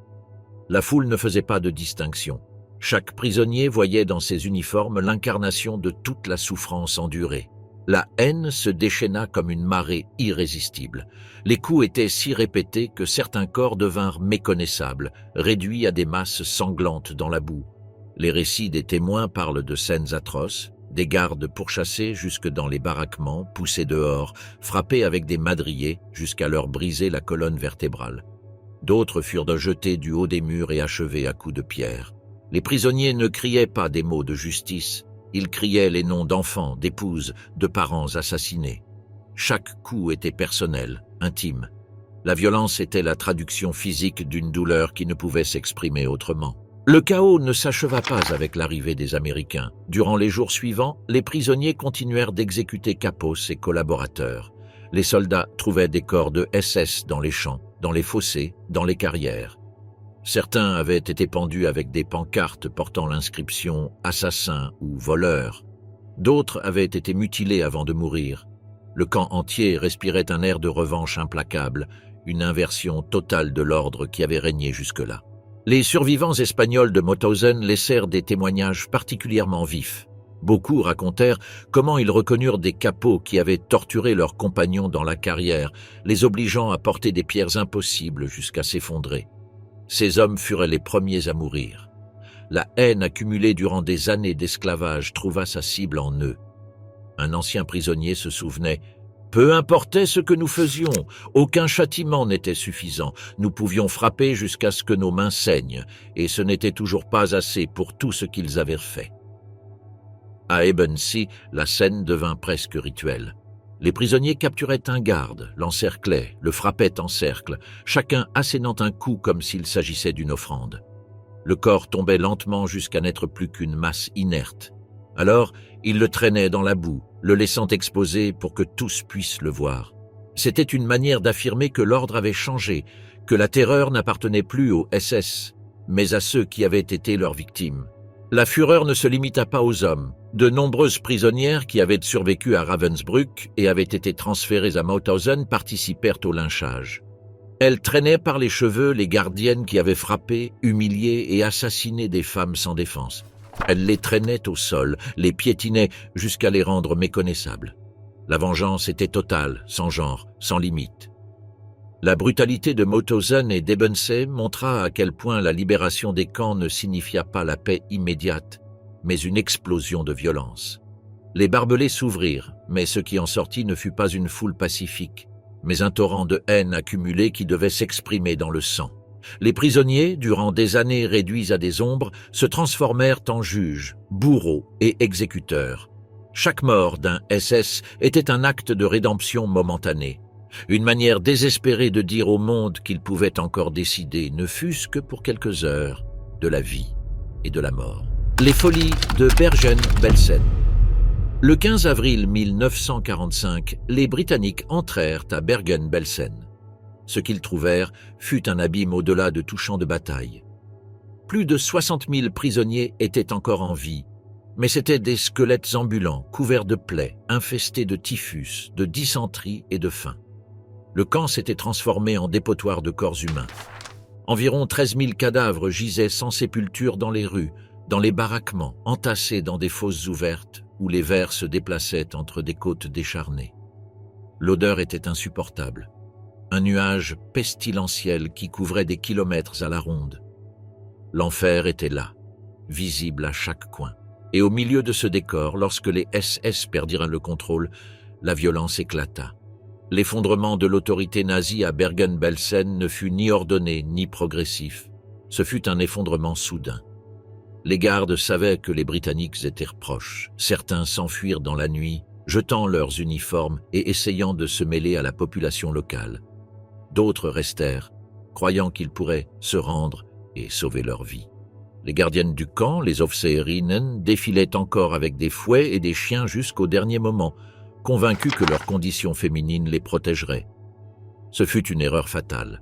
La foule ne faisait pas de distinction. Chaque prisonnier voyait dans ces uniformes l'incarnation de toute la souffrance endurée. La haine se déchaîna comme une marée irrésistible. Les coups étaient si répétés que certains corps devinrent méconnaissables, réduits à des masses sanglantes dans la boue. Les récits des témoins parlent de scènes atroces, des gardes pourchassés jusque dans les baraquements, poussés dehors, frappés avec des madriers jusqu'à leur briser la colonne vertébrale. D'autres furent jetés du haut des murs et achevés à coups de pierre. Les prisonniers ne criaient pas des mots de justice, ils criaient les noms d'enfants, d'épouses, de parents assassinés. Chaque coup était personnel, intime. La violence était la traduction physique d'une douleur qui ne pouvait s'exprimer autrement. Le chaos ne s'acheva pas avec l'arrivée des Américains. Durant les jours suivants, les prisonniers continuèrent d'exécuter Capos et collaborateurs. Les soldats trouvaient des corps de SS dans les champs, dans les fossés, dans les carrières. Certains avaient été pendus avec des pancartes portant l'inscription « assassin » ou « voleur ». D'autres avaient été mutilés avant de mourir. Le camp entier respirait un air de revanche implacable, une inversion totale de l'ordre qui avait régné jusque-là. Les survivants espagnols de Mauthausen laissèrent des témoignages particulièrement vifs. Beaucoup racontèrent comment ils reconnurent des capots qui avaient torturé leurs compagnons dans la carrière, les obligeant à porter des pierres impossibles jusqu'à s'effondrer. Ces hommes furent les premiers à mourir. La haine accumulée durant des années d'esclavage trouva sa cible en eux. Un ancien prisonnier se souvenait « Peu importait ce que nous faisions, aucun châtiment n'était suffisant. Nous pouvions frapper jusqu'à ce que nos mains saignent, et ce n'était toujours pas assez pour tout ce qu'ils avaient fait. » À Ebensee, la scène devint presque rituelle. Les prisonniers capturaient un garde, l'encerclaient, le frappaient en cercle, chacun assénant un coup comme s'il s'agissait d'une offrande. Le corps tombait lentement jusqu'à n'être plus qu'une masse inerte. Alors, ils le traînaient dans la boue, le laissant exposé pour que tous puissent le voir. C'était une manière d'affirmer que l'ordre avait changé, que la terreur n'appartenait plus aux SS, mais à ceux qui avaient été leurs victimes. La fureur ne se limita pas aux hommes. De nombreuses prisonnières qui avaient survécu à Ravensbrück et avaient été transférées à Mauthausen participèrent au lynchage. Elles traînaient par les cheveux les gardiennes qui avaient frappé, humilié et assassiné des femmes sans défense. Elles les traînaient au sol, les piétinaient jusqu'à les rendre méconnaissables. La vengeance était totale, sans genre, sans limite. La brutalité de Mauthausen et d'Ebensee montra à quel point la libération des camps ne signifia pas la paix immédiate, mais une explosion de violence. Les barbelés s'ouvrirent, mais ce qui en sortit ne fut pas une foule pacifique, mais un torrent de haine accumulée qui devait s'exprimer dans le sang. Les prisonniers, durant des années réduits à des ombres, se transformèrent en juges, bourreaux et exécuteurs. Chaque mort d'un SS était un acte de rédemption momentanée, une manière désespérée de dire au monde qu'il pouvait encore décider, ne fût-ce que pour quelques heures, de la vie et de la mort. Les folies de Bergen-Belsen. Le 15 avril 1945, les Britanniques entrèrent à Bergen-Belsen. Ce qu'ils trouvèrent fut un abîme au-delà de tout champ de bataille. Plus de 60 000 prisonniers étaient encore en vie, mais c'étaient des squelettes ambulants, couverts de plaies, infestés de typhus, de dysenterie et de faim. Le camp s'était transformé en dépotoir de corps humains. Environ 13 000 cadavres gisaient sans sépulture dans les rues, dans les baraquements, entassés dans des fosses ouvertes où les vers se déplaçaient entre des côtes décharnées. L'odeur était insupportable. Un nuage pestilentiel qui couvrait des kilomètres à la ronde. L'enfer était là, visible à chaque coin. Et au milieu de ce décor, lorsque les SS perdirent le contrôle, la violence éclata. L'effondrement de l'autorité nazie à Bergen-Belsen ne fut ni ordonné ni progressif. Ce fut un effondrement soudain. Les gardes savaient que les Britanniques étaient proches. Certains s'enfuirent dans la nuit, jetant leurs uniformes et essayant de se mêler à la population locale. D'autres restèrent, croyant qu'ils pourraient se rendre et sauver leur vie. Les gardiennes du camp, les Officerinnen, défilaient encore avec des fouets et des chiens jusqu'au dernier moment, convaincus que leur condition féminine les protégerait. Ce fut une erreur fatale.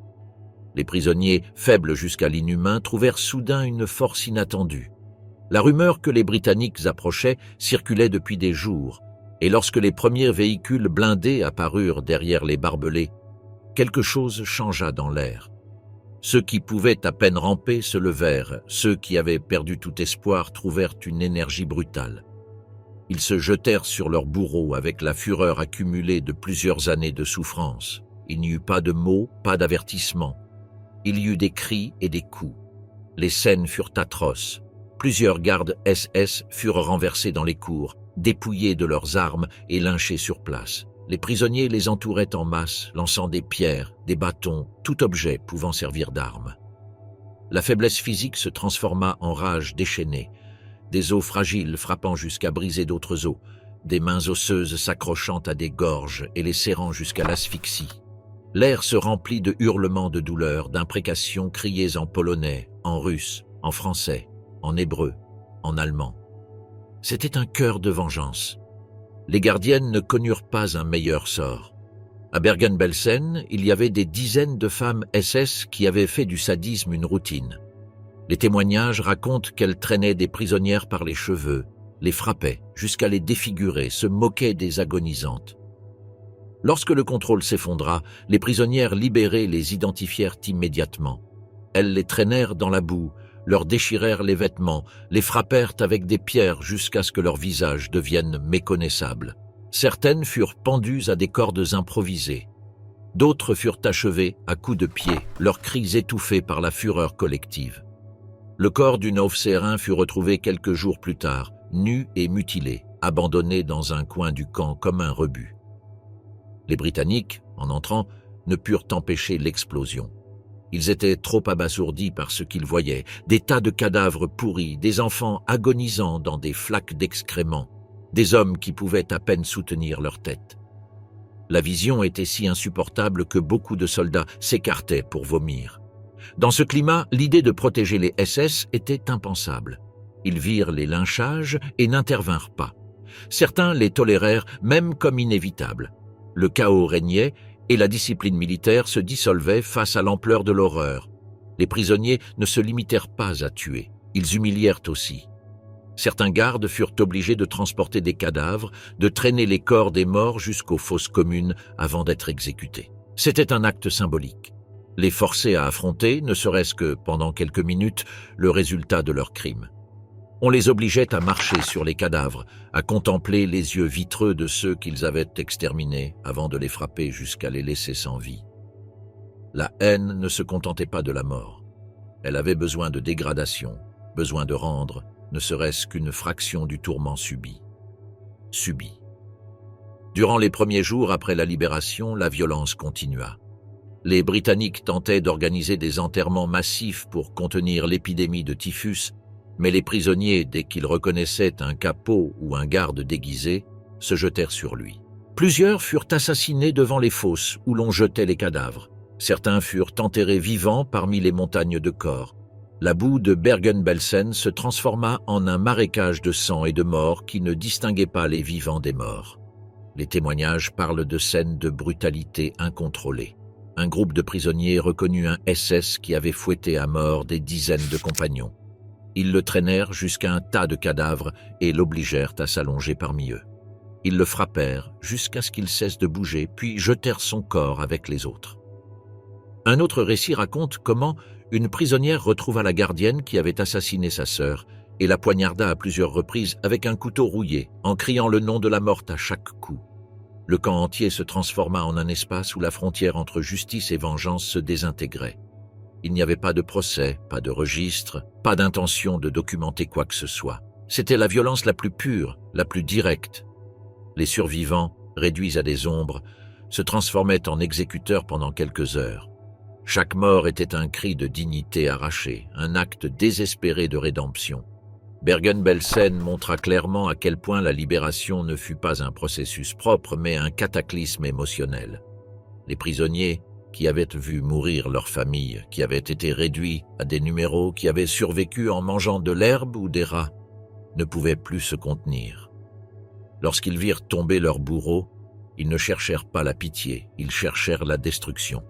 Les prisonniers, faibles jusqu'à l'inhumain, trouvèrent soudain une force inattendue. La rumeur que les Britanniques approchaient circulait depuis des jours, et lorsque les premiers véhicules blindés apparurent derrière les barbelés, quelque chose changea dans l'air. Ceux qui pouvaient à peine ramper se levèrent, ceux qui avaient perdu tout espoir trouvèrent une énergie brutale. Ils se jetèrent sur leurs bourreaux avec la fureur accumulée de plusieurs années de souffrance. Il n'y eut pas de mots, pas d'avertissement. Il y eut des cris et des coups. Les scènes furent atroces. Plusieurs gardes SS furent renversés dans les cours, dépouillés de leurs armes et lynchés sur place. Les prisonniers les entouraient en masse, lançant des pierres, des bâtons, tout objet pouvant servir d'arme. La faiblesse physique se transforma en rage déchaînée, des os fragiles frappant jusqu'à briser d'autres os, des mains osseuses s'accrochant à des gorges et les serrant jusqu'à l'asphyxie. L'air se remplit de hurlements de douleur, d'imprécations criées en polonais, en russe, en français, en hébreu, en allemand. C'était un cœur de vengeance. Les gardiennes ne connurent pas un meilleur sort. À Bergen-Belsen, il y avait des dizaines de femmes SS qui avaient fait du sadisme une routine. Les témoignages racontent qu'elles traînaient des prisonnières par les cheveux, les frappaient jusqu'à les défigurer, se moquaient des agonisantes. Lorsque le contrôle s'effondra, les prisonnières libérées les identifièrent immédiatement. Elles les traînèrent dans la boue, leur déchirèrent les vêtements, les frappèrent avec des pierres jusqu'à ce que leurs visages deviennent méconnaissables. Certaines furent pendues à des cordes improvisées. D'autres furent achevées à coups de pied, leurs cris étouffés par la fureur collective. Le corps du Hofseherin fut retrouvé quelques jours plus tard, nu et mutilé, abandonné dans un coin du camp comme un rebut. Les Britanniques, en entrant, ne purent empêcher l'explosion. Ils étaient trop abasourdis par ce qu'ils voyaient, des tas de cadavres pourris, des enfants agonisant dans des flaques d'excréments, des hommes qui pouvaient à peine soutenir leur tête. La vision était si insupportable que beaucoup de soldats s'écartaient pour vomir. Dans ce climat, l'idée de protéger les SS était impensable. Ils virent les lynchages et n'intervinrent pas. Certains les tolérèrent même comme inévitables. Le chaos régnait et la discipline militaire se dissolvait face à l'ampleur de l'horreur. Les prisonniers ne se limitèrent pas à tuer, ils humilièrent aussi. Certains gardes furent obligés de transporter des cadavres, de traîner les corps des morts jusqu'aux fosses communes avant d'être exécutés. C'était un acte symbolique. Les forcer à affronter, ne serait-ce que pendant quelques minutes, le résultat de leur crime. On les obligeait à marcher sur les cadavres, à contempler les yeux vitreux de ceux qu'ils avaient exterminés avant de les frapper jusqu'à les laisser sans vie. La haine ne se contentait pas de la mort. Elle avait besoin de dégradation, besoin de rendre, ne serait-ce qu'une fraction du tourment subi. Durant les premiers jours après la libération, la violence continua. Les Britanniques tentaient d'organiser des enterrements massifs pour contenir l'épidémie de typhus, mais les prisonniers, dès qu'ils reconnaissaient un capot ou un garde déguisé, se jetèrent sur lui. Plusieurs furent assassinés devant les fosses où l'on jetait les cadavres. Certains furent enterrés vivants parmi les montagnes de corps. La boue de Bergen-Belsen se transforma en un marécage de sang et de morts qui ne distinguait pas les vivants des morts. Les témoignages parlent de scènes de brutalité incontrôlée. Un groupe de prisonniers reconnut un SS qui avait fouetté à mort des dizaines de compagnons. Ils le traînèrent jusqu'à un tas de cadavres et l'obligèrent à s'allonger parmi eux. Ils le frappèrent jusqu'à ce qu'il cesse de bouger, puis jetèrent son corps avec les autres. Un autre récit raconte comment une prisonnière retrouva la gardienne qui avait assassiné sa sœur et la poignarda à plusieurs reprises avec un couteau rouillé, en criant le nom de la morte à chaque coup. Le camp entier se transforma en un espace où la frontière entre justice et vengeance se désintégrait. Il n'y avait pas de procès, pas de registre, pas d'intention de documenter quoi que ce soit. C'était la violence la plus pure, la plus directe. Les survivants, réduits à des ombres, se transformaient en exécuteurs pendant quelques heures. Chaque mort était un cri de dignité arraché, un acte désespéré de rédemption. Bergen-Belsen montra clairement à quel point la libération ne fut pas un processus propre, mais un cataclysme émotionnel. Les prisonniers, qui avaient vu mourir leurs familles, qui avaient été réduits à des numéros, qui avaient survécu en mangeant de l'herbe ou des rats, ne pouvaient plus se contenir. Lorsqu'ils virent tomber leurs bourreaux, ils ne cherchèrent pas la pitié, ils cherchèrent la destruction.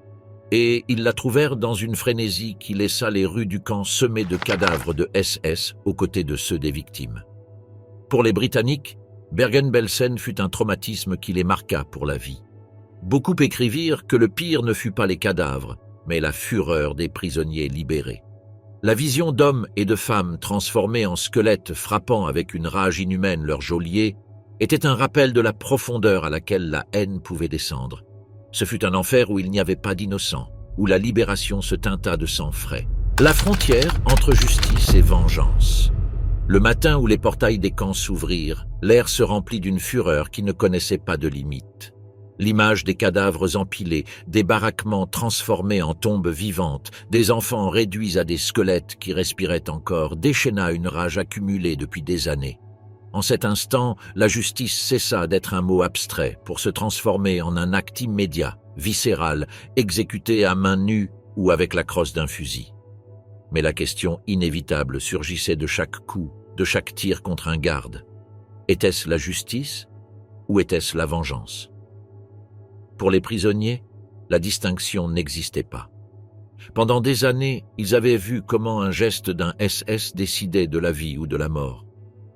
et ils la trouvèrent dans une frénésie qui laissa les rues du camp semées de cadavres de SS aux côtés de ceux des victimes. Pour les Britanniques, Bergen-Belsen fut un traumatisme qui les marqua pour la vie. Beaucoup écrivirent que le pire ne fut pas les cadavres, mais la fureur des prisonniers libérés. La vision d'hommes et de femmes transformés en squelettes frappant avec une rage inhumaine leur geôlier était un rappel de la profondeur à laquelle la haine pouvait descendre. Ce fut un enfer où il n'y avait pas d'innocents, où la libération se teinta de sang frais. La frontière entre justice et vengeance. Le matin où les portails des camps s'ouvrirent, l'air se remplit d'une fureur qui ne connaissait pas de limite. L'image des cadavres empilés, des baraquements transformés en tombes vivantes, des enfants réduits à des squelettes qui respiraient encore, déchaîna une rage accumulée depuis des années. En cet instant, la justice cessa d'être un mot abstrait pour se transformer en un acte immédiat, viscéral, exécuté à main nue ou avec la crosse d'un fusil. Mais la question inévitable surgissait de chaque coup, de chaque tir contre un garde. Était-ce la justice ou était-ce la vengeance ? Pour les prisonniers, la distinction n'existait pas. Pendant des années, ils avaient vu comment un geste d'un SS décidait de la vie ou de la mort.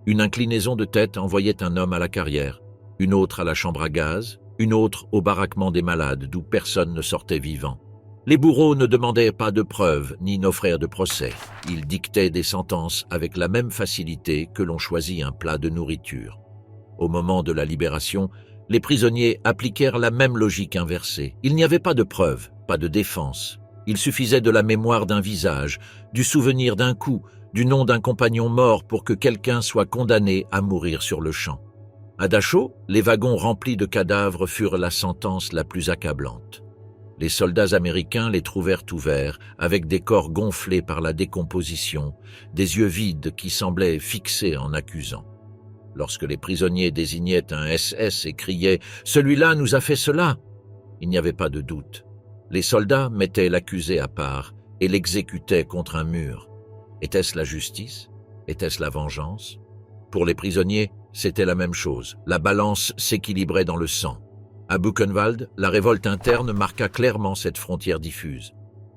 Une inclinaison de tête envoyait un homme à la carrière, une autre à la chambre à gaz, une autre au baraquement des malades d'où personne ne sortait vivant. Les bourreaux ne demandaient pas de preuves ni n'offraient de procès. Ils dictaient des sentences avec la même facilité que l'on choisit un plat de nourriture. Au moment de la libération, les prisonniers appliquèrent la même logique inversée. Il n'y avait pas de preuves, pas de défense. Il suffisait de la mémoire d'un visage, du souvenir d'un coup, du nom d'un compagnon mort pour que quelqu'un soit condamné à mourir sur le champ. À Dachau, les wagons remplis de cadavres furent la sentence la plus accablante. Les soldats américains les trouvèrent ouverts, avec des corps gonflés par la décomposition, des yeux vides qui semblaient fixés en accusant. Lorsque les prisonniers désignaient un SS et criaient « Celui-là nous a fait cela !» il n'y avait pas de doute. Les soldats mettaient l'accusé à part et l'exécutaient contre un mur. Était-ce la justice? Était-ce la vengeance? Pour les prisonniers, c'était la même chose. La balance s'équilibrait dans le sang. À Buchenwald, la révolte interne marqua clairement cette frontière diffuse.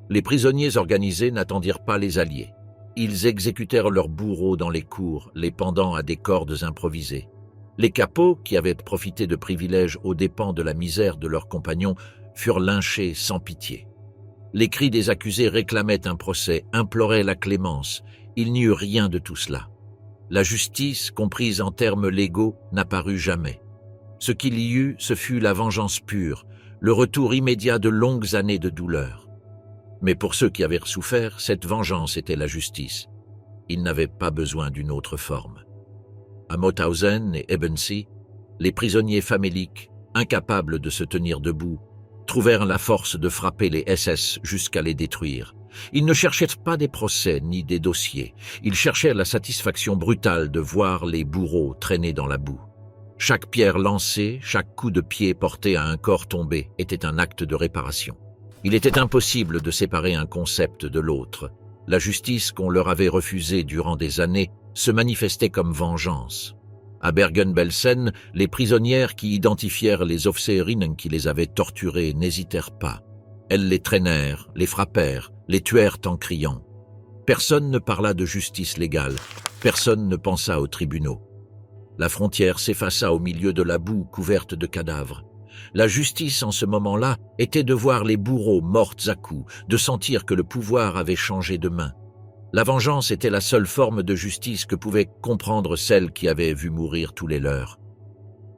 Les prisonniers organisés n'attendirent pas les alliés. Ils exécutèrent leurs bourreaux dans les cours, les pendant à des cordes improvisées. Les capots, qui avaient profité de privilèges aux dépens de la misère de leurs compagnons, furent lynchés sans pitié. Les cris des accusés réclamaient un procès, imploraient la clémence. Il n'y eut rien de tout cela. La justice, comprise en termes légaux, n'apparut jamais. Ce qu'il y eut, ce fut la vengeance pure, le retour immédiat de longues années de douleur. Mais pour ceux qui avaient souffert, cette vengeance était la justice. Ils n'avaient pas besoin d'une autre forme. À Mauthausen et Ebensee, les prisonniers faméliques, incapables de se tenir debout, trouvèrent la force de frapper les SS jusqu'à les détruire. Ils ne cherchaient pas des procès ni des dossiers. Ils cherchaient la satisfaction brutale de voir les bourreaux traîner dans la boue. Chaque pierre lancée, chaque coup de pied porté à un corps tombé était un acte de réparation. Il était impossible de séparer un concept de l'autre. La justice qu'on leur avait refusée durant des années se manifestait comme vengeance. À Bergen-Belsen, les prisonnières qui identifièrent les Officerinnen qui les avaient torturées n'hésitèrent pas. Elles les traînèrent, les frappèrent, les tuèrent en criant. Personne ne parla de justice légale, personne ne pensa aux tribunaux. La frontière s'effaça au milieu de la boue couverte de cadavres. La justice en ce moment-là était de voir les bourreaux morts à coups, de sentir que le pouvoir avait changé de main. La vengeance était la seule forme de justice que pouvaient comprendre celles qui avaient vu mourir tous les leurs.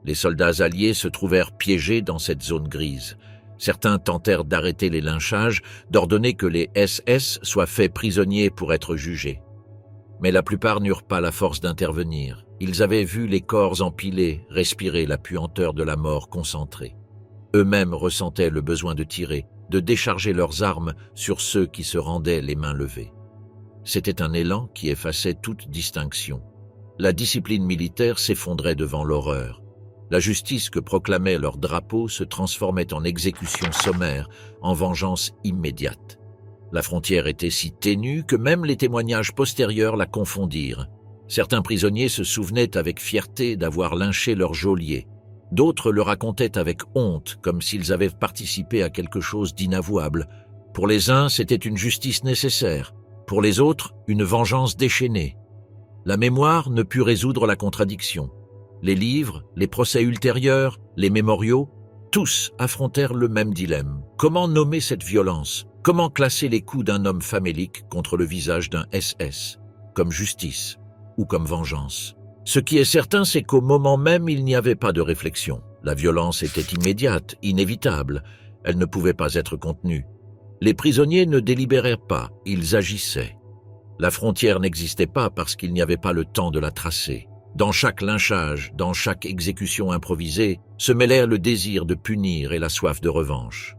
Les soldats alliés se trouvèrent piégés dans cette zone grise. Certains tentèrent d'arrêter les lynchages, d'ordonner que les SS soient faits prisonniers pour être jugés. Mais la plupart n'eurent pas la force d'intervenir. Ils avaient vu les corps empilés, respirer la puanteur de la mort concentrée. Eux-mêmes ressentaient le besoin de tirer, de décharger leurs armes sur ceux qui se rendaient les mains levées. C'était un élan qui effaçait toute distinction. La discipline militaire s'effondrait devant l'horreur. La justice que proclamait leur drapeau se transformait en exécution sommaire, en vengeance immédiate. La frontière était si ténue que même les témoignages postérieurs la confondirent. Certains prisonniers se souvenaient avec fierté d'avoir lynché leur geôlier. D'autres le racontaient avec honte, comme s'ils avaient participé à quelque chose d'inavouable, Pour les uns, c'était une justice nécessaire. Pour les autres, une vengeance déchaînée. La mémoire ne put résoudre la contradiction. Les livres, les procès ultérieurs, les mémoriaux, tous affrontèrent le même dilemme. Comment nommer cette violence? Comment classer les coups d'un homme famélique contre le visage d'un SS? Comme justice ou comme vengeance? Ce qui est certain, c'est qu'au moment même, il n'y avait pas de réflexion. La violence était immédiate, inévitable. Elle ne pouvait pas être contenue. Les prisonniers ne délibérèrent pas, ils agissaient. La frontière n'existait pas parce qu'il n'y avait pas le temps de la tracer. Dans chaque lynchage, dans chaque exécution improvisée, se mêlèrent le désir de punir et la soif de revanche.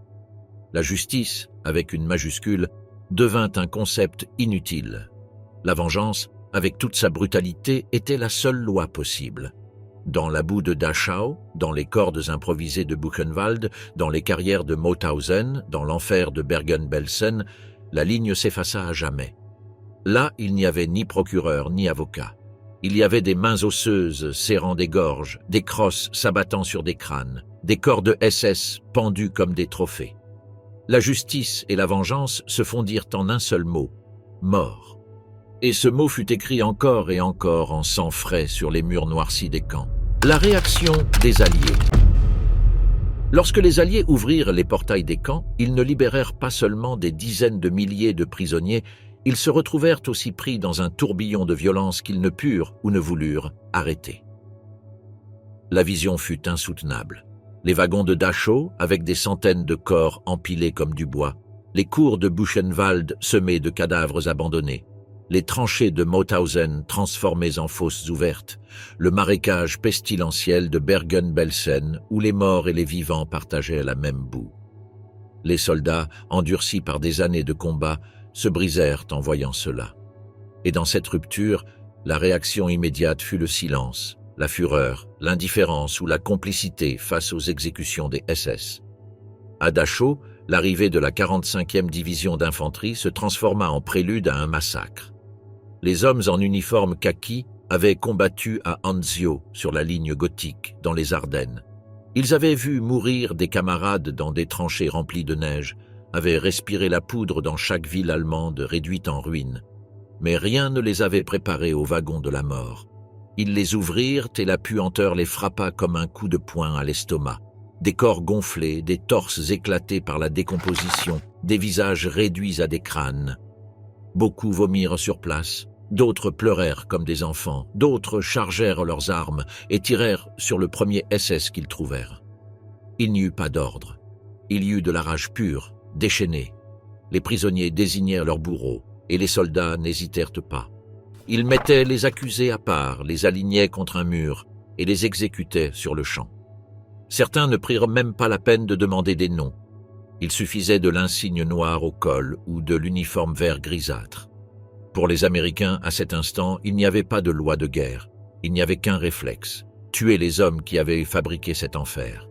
La justice, avec une majuscule, devint un concept inutile. La vengeance, avec toute sa brutalité, était la seule loi possible. Dans la boue de Dachau, dans les cordes improvisées de Buchenwald, dans les carrières de Mauthausen, dans l'enfer de Bergen-Belsen, la ligne s'effaça à jamais. Là, il n'y avait ni procureur ni avocat. Il y avait des mains osseuses serrant des gorges, des crosses s'abattant sur des crânes, des corps de SS pendus comme des trophées. La justice et la vengeance se fondirent en un seul mot, mort. Et ce mot fut écrit encore et encore en sang frais sur les murs noircis des camps. La réaction des Alliés. Lorsque les Alliés ouvrirent les portails des camps, ils ne libérèrent pas seulement des dizaines de milliers de prisonniers, ils se retrouvèrent aussi pris dans un tourbillon de violence qu'ils ne purent ou ne voulurent arrêter. La vision fut insoutenable. Les wagons de Dachau, avec des centaines de corps empilés comme du bois, les cours de Buchenwald semés de cadavres abandonnés, les tranchées de Mauthausen transformées en fosses ouvertes, le marécage pestilentiel de Bergen-Belsen où les morts et les vivants partageaient la même boue. Les soldats, endurcis par des années de combat, se brisèrent en voyant cela. Et dans cette rupture, la réaction immédiate fut le silence, la fureur, l'indifférence ou la complicité face aux exécutions des SS. À Dachau, l'arrivée de la 45e division d'infanterie se transforma en prélude à un massacre. Les hommes en uniforme kaki avaient combattu à Anzio, sur la ligne gothique, dans les Ardennes. Ils avaient vu mourir des camarades dans des tranchées remplies de neige, avaient respiré la poudre dans chaque ville allemande réduite en ruines. Mais rien ne les avait préparés aux wagons de la mort. Ils les ouvrirent et la puanteur les frappa comme un coup de poing à l'estomac. Des corps gonflés, des torses éclatés par la décomposition, des visages réduits à des crânes. Beaucoup vomirent sur place, d'autres pleurèrent comme des enfants, d'autres chargèrent leurs armes et tirèrent sur le premier SS qu'ils trouvèrent. Il n'y eut pas d'ordre. Il y eut de la rage pure, déchaînés. Les prisonniers désignèrent leurs bourreaux, et les soldats n'hésitèrent pas. Ils mettaient les accusés à part, les alignaient contre un mur, et les exécutaient sur le champ. Certains ne prirent même pas la peine de demander des noms. Il suffisait de l'insigne noir au col ou de l'uniforme vert grisâtre. Pour les Américains, à cet instant, il n'y avait pas de loi de guerre. Il n'y avait qu'un réflexe, tuer les hommes qui avaient fabriqué cet enfer.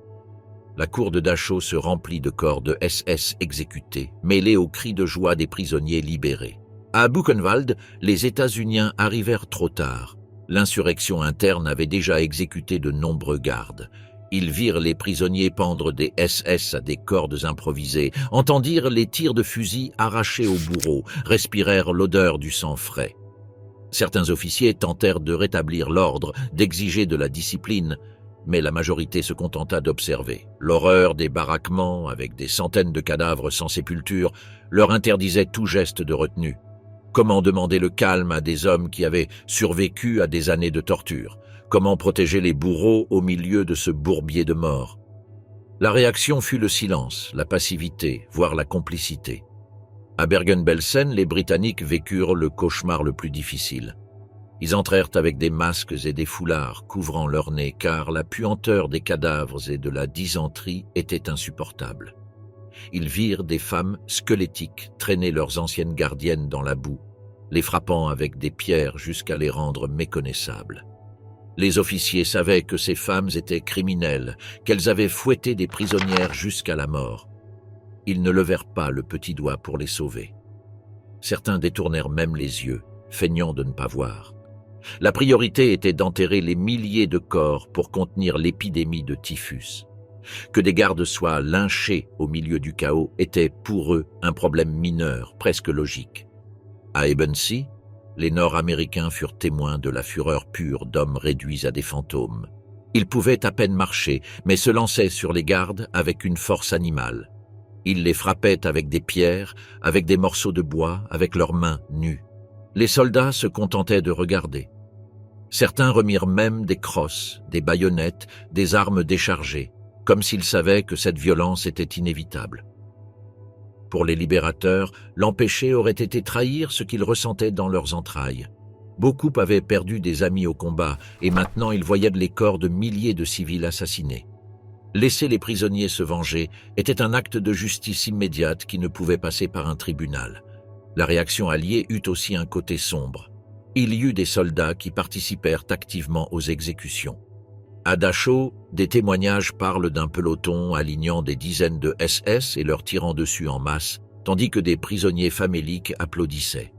La cour de Dachau se remplit de corps de SS exécutés, mêlés aux cris de joie des prisonniers libérés. À Buchenwald, les États-Uniens arrivèrent trop tard. L'insurrection interne avait déjà exécuté de nombreux gardes. Ils virent les prisonniers pendre des SS à des cordes improvisées, entendirent les tirs de fusil arrachés aux bourreaux, respirèrent l'odeur du sang frais. Certains officiers tentèrent de rétablir l'ordre, d'exiger de la discipline, mais la majorité se contenta d'observer. L'horreur des baraquements, avec des centaines de cadavres sans sépulture, leur interdisait tout geste de retenue. Comment demander le calme à des hommes qui avaient survécu à des années de torture? Comment protéger les bourreaux au milieu de ce bourbier de mort? La réaction fut le silence, la passivité, voire la complicité. À Bergen-Belsen, les Britanniques vécurent le cauchemar le plus difficile. Ils entrèrent avec des masques et des foulards couvrant leur nez, car la puanteur des cadavres et de la dysenterie était insupportable. Ils virent des femmes squelettiques traîner leurs anciennes gardiennes dans la boue, les frappant avec des pierres jusqu'à les rendre méconnaissables. Les officiers savaient que ces femmes étaient criminelles, qu'elles avaient fouetté des prisonnières jusqu'à la mort. Ils ne levèrent pas le petit doigt pour les sauver. Certains détournèrent même les yeux, feignant de ne pas voir. La priorité était d'enterrer les milliers de corps pour contenir l'épidémie de typhus. Que des gardes soient lynchés au milieu du chaos était pour eux un problème mineur, presque logique. À Ebensee, les Nord-Américains furent témoins de la fureur pure d'hommes réduits à des fantômes. Ils pouvaient à peine marcher, mais se lançaient sur les gardes avec une force animale. Ils les frappaient avec des pierres, avec des morceaux de bois, avec leurs mains nues. Les soldats se contentaient de regarder. Certains remirent même des crosses, des baïonnettes, des armes déchargées, comme s'ils savaient que cette violence était inévitable. Pour les libérateurs, l'empêcher aurait été trahir ce qu'ils ressentaient dans leurs entrailles. Beaucoup avaient perdu des amis au combat et maintenant ils voyaient les corps de milliers de civils assassinés. Laisser les prisonniers se venger était un acte de justice immédiate qui ne pouvait passer par un tribunal. La réaction alliée eut aussi un côté sombre. Il y eut des soldats qui participèrent activement aux exécutions. À Dachau, des témoignages parlent d'un peloton alignant des dizaines de SS et leur tirant dessus en masse, tandis que des prisonniers faméliques applaudissaient.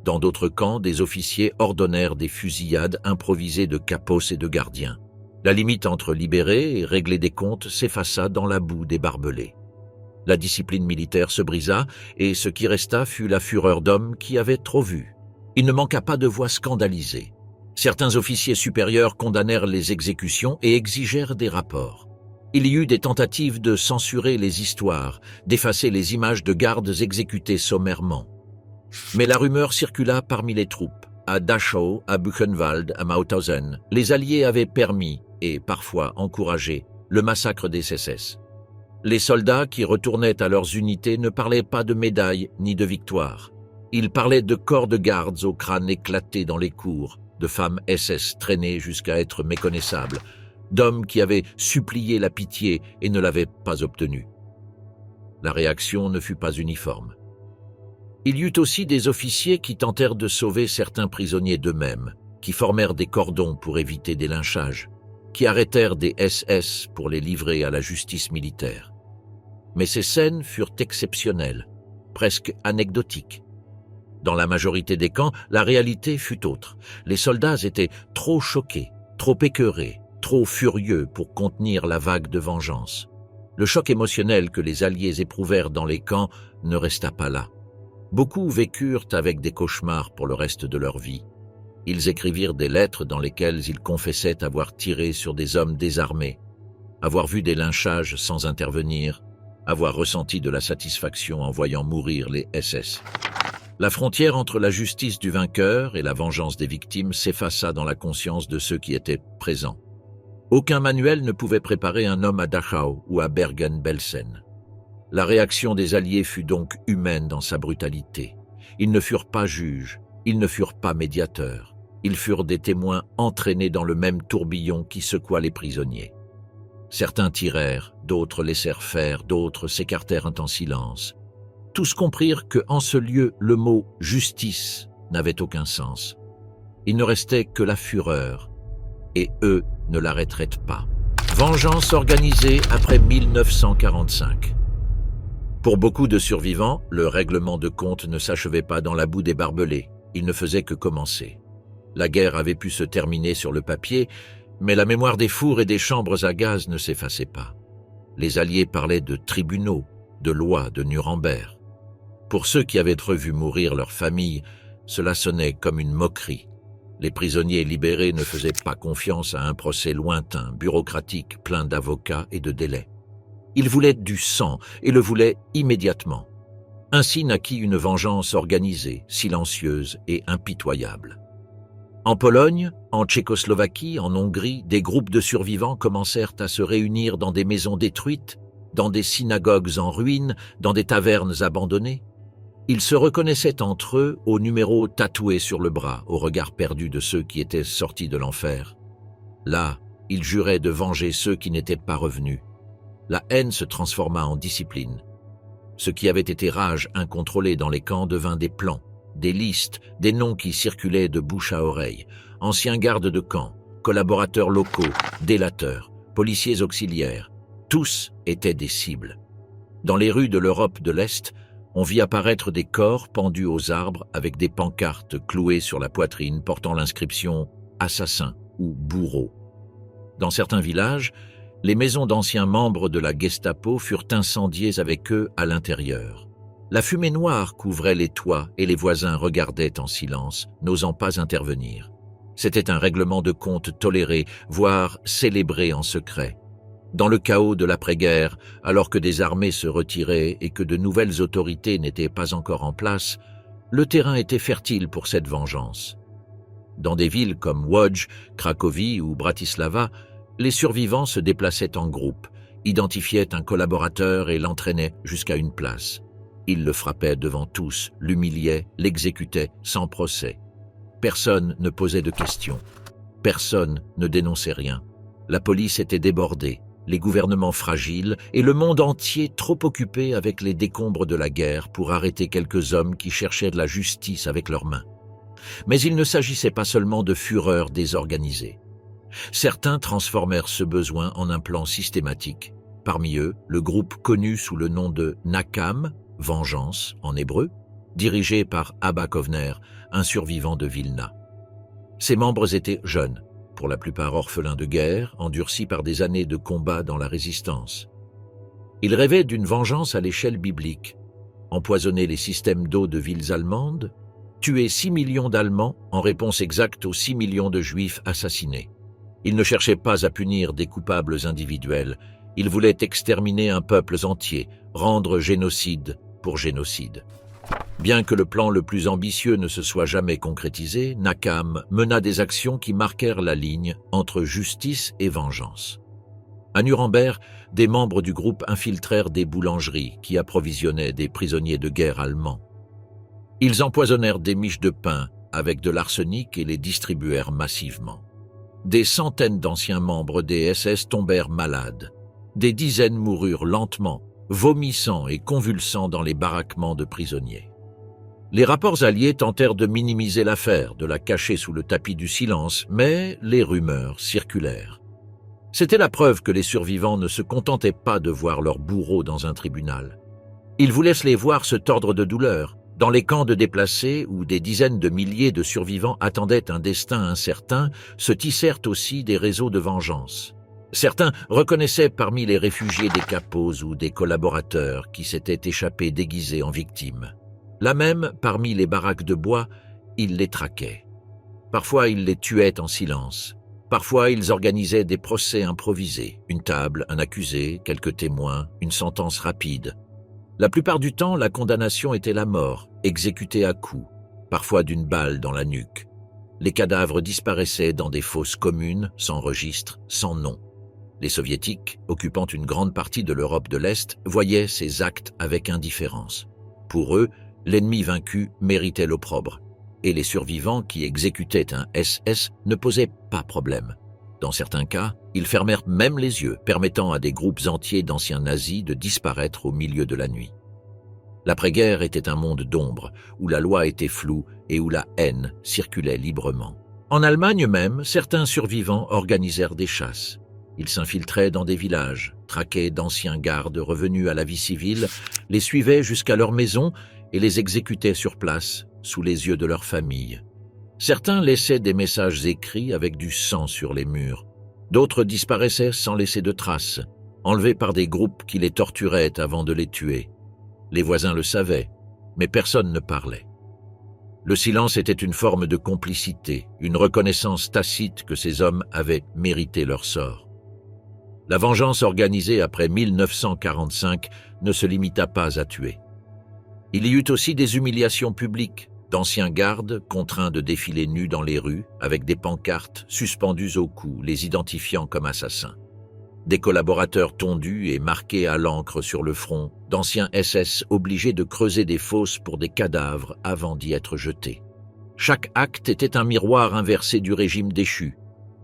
Dans d'autres camps, des officiers ordonnèrent des fusillades improvisées de capos et de gardiens. La limite entre libérer et régler des comptes s'effaça dans la boue des barbelés. La discipline militaire se brisa et ce qui resta fut la fureur d'hommes qui avaient trop vu. Il ne manqua pas de voix scandalisées. Certains officiers supérieurs condamnèrent les exécutions et exigèrent des rapports. Il y eut des tentatives de censurer les histoires, d'effacer les images de gardes exécutés sommairement. Mais la rumeur circula parmi les troupes. À Dachau, à Buchenwald, à Mauthausen, les Alliés avaient permis, et parfois encouragé, le massacre des SS. Les soldats qui retournaient à leurs unités ne parlaient pas de médailles ni de victoires. Ils parlaient de corps de gardes au crâne éclaté dans les cours, de femmes SS traînées jusqu'à être méconnaissables, d'hommes qui avaient supplié la pitié et ne l'avaient pas obtenue. La réaction ne fut pas uniforme. Il y eut aussi des officiers qui tentèrent de sauver certains prisonniers d'eux-mêmes, qui formèrent des cordons pour éviter des lynchages, qui arrêtèrent des SS pour les livrer à la justice militaire. Mais ces scènes furent exceptionnelles, presque anecdotiques. Dans la majorité des camps, la réalité fut autre. Les soldats étaient trop choqués, trop écœurés, trop furieux pour contenir la vague de vengeance. Le choc émotionnel que les Alliés éprouvèrent dans les camps ne resta pas là. Beaucoup vécurent avec des cauchemars pour le reste de leur vie. Ils écrivirent des lettres dans lesquelles ils confessaient avoir tiré sur des hommes désarmés, avoir vu des lynchages sans intervenir, avoir ressenti de la satisfaction en voyant mourir les SS. La frontière entre la justice du vainqueur et la vengeance des victimes s'effaça dans la conscience de ceux qui étaient présents. Aucun manuel ne pouvait préparer un homme à Dachau ou à Bergen-Belsen. La réaction des Alliés fut donc humaine dans sa brutalité. Ils ne furent pas juges, ils ne furent pas médiateurs. Ils furent des témoins entraînés dans le même tourbillon qui secoua les prisonniers. Certains tirèrent, d'autres laissèrent faire, d'autres s'écartèrent en silence. Tous comprirent que, en ce lieu, le mot « justice » n'avait aucun sens. Il ne restait que la fureur, et eux ne l'arrêteraient pas. Vengeance organisée après 1945. Pour beaucoup de survivants, le règlement de compte ne s'achevait pas dans la boue des barbelés, il ne faisait que commencer. La guerre avait pu se terminer sur le papier, mais la mémoire des fours et des chambres à gaz ne s'effaçait pas. Les Alliés parlaient de tribunaux, de lois de Nuremberg. Pour ceux qui avaient revu mourir leur famille, cela sonnait comme une moquerie. Les prisonniers libérés ne faisaient pas confiance à un procès lointain, bureaucratique, plein d'avocats et de délais. Ils voulaient du sang et le voulaient immédiatement. Ainsi naquit une vengeance organisée, silencieuse et impitoyable. En Pologne, en Tchécoslovaquie, en Hongrie, des groupes de survivants commencèrent à se réunir dans des maisons détruites, dans des synagogues en ruine, dans des tavernes abandonnées. Ils se reconnaissaient entre eux au numéro tatoué sur le bras, au regard perdu de ceux qui étaient sortis de l'enfer. Là, ils juraient de venger ceux qui n'étaient pas revenus. La haine se transforma en discipline. Ce qui avait été rage incontrôlée dans les camps devint des plans, des listes, des noms qui circulaient de bouche à oreille, anciens gardes de camp, collaborateurs locaux, délateurs, policiers auxiliaires. Tous étaient des cibles. Dans les rues de l'Europe de l'Est, on vit apparaître des corps pendus aux arbres avec des pancartes clouées sur la poitrine portant l'inscription « Assassin » ou « Bourreau ». Dans certains villages, Les maisons d'anciens membres de la Gestapo furent incendiées avec eux à l'intérieur. La fumée noire couvrait les toits et les voisins regardaient en silence, n'osant pas intervenir. C'était un règlement de compte toléré, voire célébré en secret. Dans le chaos de l'après-guerre, alors que des armées se retiraient et que de nouvelles autorités n'étaient pas encore en place, le terrain était fertile pour cette vengeance. Dans des villes comme Łódź, Cracovie ou Bratislava, les survivants se déplaçaient en groupe, identifiaient un collaborateur et l'entraînaient jusqu'à une place. Ils le frappaient devant tous, l'humiliaient, l'exécutaient sans procès. Personne ne posait de questions. Personne ne dénonçait rien. La police était débordée, les gouvernements fragiles et le monde entier trop occupé avec les décombres de la guerre pour arrêter quelques hommes qui cherchaient de la justice avec leurs mains. Mais il ne s'agissait pas seulement de fureurs désorganisées. Certains transformèrent ce besoin en un plan systématique. Parmi eux, le groupe connu sous le nom de Nakam, vengeance en hébreu, dirigé par Abba Kovner, un survivant de Vilna. Ses membres étaient jeunes, pour la plupart orphelins de guerre, endurcis par des années de combat dans la résistance. Ils rêvaient d'une vengeance à l'échelle biblique, empoisonner les systèmes d'eau de villes allemandes, tuer 6 millions d'Allemands en réponse exacte aux 6 millions de Juifs assassinés. Ils ne cherchaient pas à punir des coupables individuels, ils voulaient exterminer un peuple entier, rendre génocide pour génocide. Bien que le plan le plus ambitieux ne se soit jamais concrétisé, Nakam mena des actions qui marquèrent la ligne entre justice et vengeance. À Nuremberg, des membres du groupe infiltrèrent des boulangeries qui approvisionnaient des prisonniers de guerre allemands. Ils empoisonnèrent des miches de pain avec de l'arsenic et les distribuèrent massivement. Des centaines d'anciens membres des SS tombèrent malades. Des dizaines moururent lentement, vomissant et convulsant dans les baraquements de prisonniers. Les rapports alliés tentèrent de minimiser l'affaire, de la cacher sous le tapis du silence, mais les rumeurs circulèrent. C'était la preuve que les survivants ne se contentaient pas de voir leurs bourreaux dans un tribunal. Ils voulaient les voir se tordre de douleur, dans les camps de déplacés où des dizaines de milliers de survivants attendaient un destin incertain, se tissèrent aussi des réseaux de vengeance. Certains reconnaissaient parmi les réfugiés des capos ou des collaborateurs qui s'étaient échappés déguisés en victimes. Là même, parmi les baraques de bois, ils les traquaient. Parfois, ils les tuaient en silence. Parfois, ils organisaient des procès improvisés, une table, un accusé, quelques témoins, une sentence rapide. La plupart du temps, la condamnation était la mort, exécutée à coups, parfois d'une balle dans la nuque. Les cadavres disparaissaient dans des fosses communes, sans registre, sans nom. Les Soviétiques, occupant une grande partie de l'Europe de l'Est, voyaient ces actes avec indifférence. Pour eux, l'ennemi vaincu méritait l'opprobre, et les survivants qui exécutaient un SS ne posaient pas problème. Dans certains cas, ils fermèrent même les yeux, permettant à des groupes entiers d'anciens nazis de disparaître au milieu de la nuit. L'après-guerre était un monde d'ombre, où la loi était floue et où la haine circulait librement. En Allemagne même, certains survivants organisèrent des chasses. Ils s'infiltraient dans des villages, traquaient d'anciens gardes revenus à la vie civile, les suivaient jusqu'à leur maison et les exécutaient sur place, sous les yeux de leur famille. Certains laissaient des messages écrits avec du sang sur les murs. D'autres disparaissaient sans laisser de traces, enlevés par des groupes qui les torturaient avant de les tuer. Les voisins le savaient, mais personne ne parlait. Le silence était une forme de complicité, une reconnaissance tacite que ces hommes avaient mérité leur sort. La vengeance organisée après 1945 ne se limita pas à tuer. Il y eut aussi des humiliations publiques, d'anciens gardes contraints de défiler nus dans les rues avec des pancartes suspendues au cou, les identifiant comme assassins. Des collaborateurs tondus et marqués à l'encre sur le front, d'anciens SS obligés de creuser des fosses pour des cadavres avant d'y être jetés. Chaque acte était un miroir inversé du régime déchu,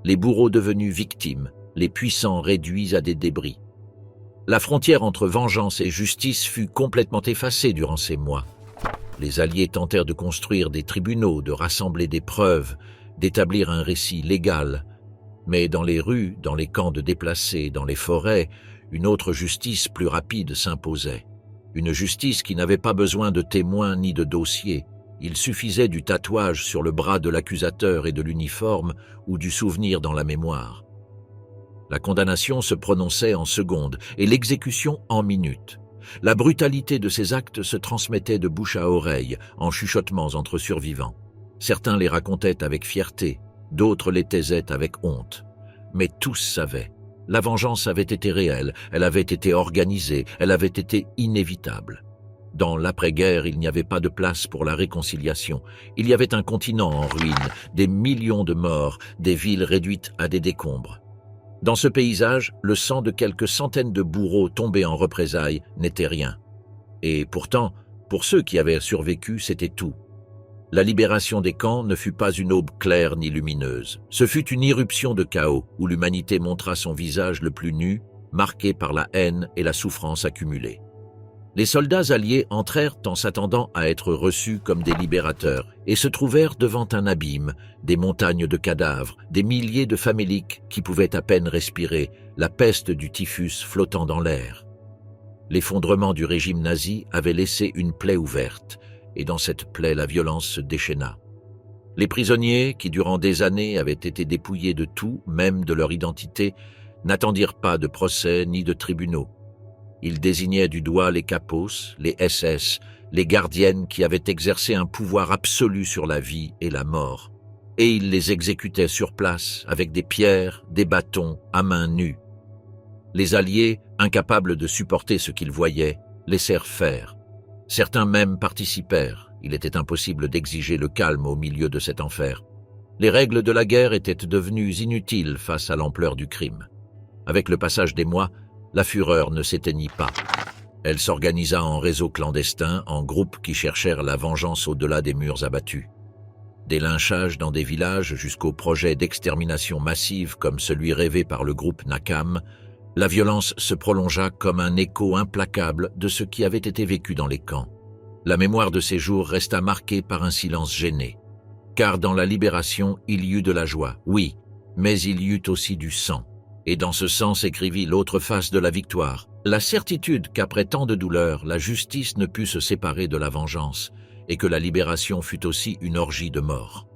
les bourreaux devenus victimes, les puissants réduits à des débris. La frontière entre vengeance et justice fut complètement effacée durant ces mois. Les Alliés tentèrent de construire des tribunaux, de rassembler des preuves, d'établir un récit légal. Mais dans les rues, dans les camps de déplacés, dans les forêts, une autre justice plus rapide s'imposait. Une justice qui n'avait pas besoin de témoins ni de dossiers. Il suffisait du tatouage sur le bras de l'accusateur et de l'uniforme ou du souvenir dans la mémoire. La condamnation se prononçait en secondes et l'exécution en minutes. La brutalité de ces actes se transmettait de bouche à oreille, en chuchotements entre survivants. Certains les racontaient avec fierté, d'autres les taisaient avec honte. Mais tous savaient. La vengeance avait été réelle, elle avait été organisée, elle avait été inévitable. Dans l'après-guerre, il n'y avait pas de place pour la réconciliation. Il y avait un continent en ruine, des millions de morts, des villes réduites à des décombres. Dans ce paysage, le sang de quelques centaines de bourreaux tombés en représailles n'était rien. Et pourtant, pour ceux qui avaient survécu, c'était tout. La libération des camps ne fut pas une aube claire ni lumineuse. Ce fut une irruption de chaos où l'humanité montra son visage le plus nu, marqué par la haine et la souffrance accumulée. Les soldats alliés entrèrent en s'attendant à être reçus comme des libérateurs et se trouvèrent devant un abîme, des montagnes de cadavres, des milliers de faméliques qui pouvaient à peine respirer, la peste du typhus flottant dans l'air. L'effondrement du régime nazi avait laissé une plaie ouverte, et dans cette plaie la violence se déchaîna. Les prisonniers, qui durant des années avaient été dépouillés de tout, même de leur identité, n'attendirent pas de procès ni de tribunaux. Ils désignaient du doigt les capos, les SS, les gardiennes qui avaient exercé un pouvoir absolu sur la vie et la mort. Et ils les exécutaient sur place avec des pierres, des bâtons, à main nue. Les Alliés, incapables de supporter ce qu'ils voyaient, laissèrent faire. Certains même participèrent. Il était impossible d'exiger le calme au milieu de cet enfer. Les règles de la guerre étaient devenues inutiles face à l'ampleur du crime. Avec le passage des mois, la fureur ne s'éteignit pas. Elle s'organisa en réseaux clandestins, en groupes qui cherchèrent la vengeance au-delà des murs abattus. Des lynchages dans des villages jusqu'aux projets d'extermination massive comme celui rêvé par le groupe Nakam, la violence se prolongea comme un écho implacable de ce qui avait été vécu dans les camps. La mémoire de ces jours resta marquée par un silence gêné. Car dans la libération, il y eut de la joie, oui, mais il y eut aussi du sang. Et dans ce sang s'écrivit l'autre face de la victoire, la certitude qu'après tant de douleurs, la justice ne put se séparer de la vengeance, et que la libération fut aussi une orgie de mort.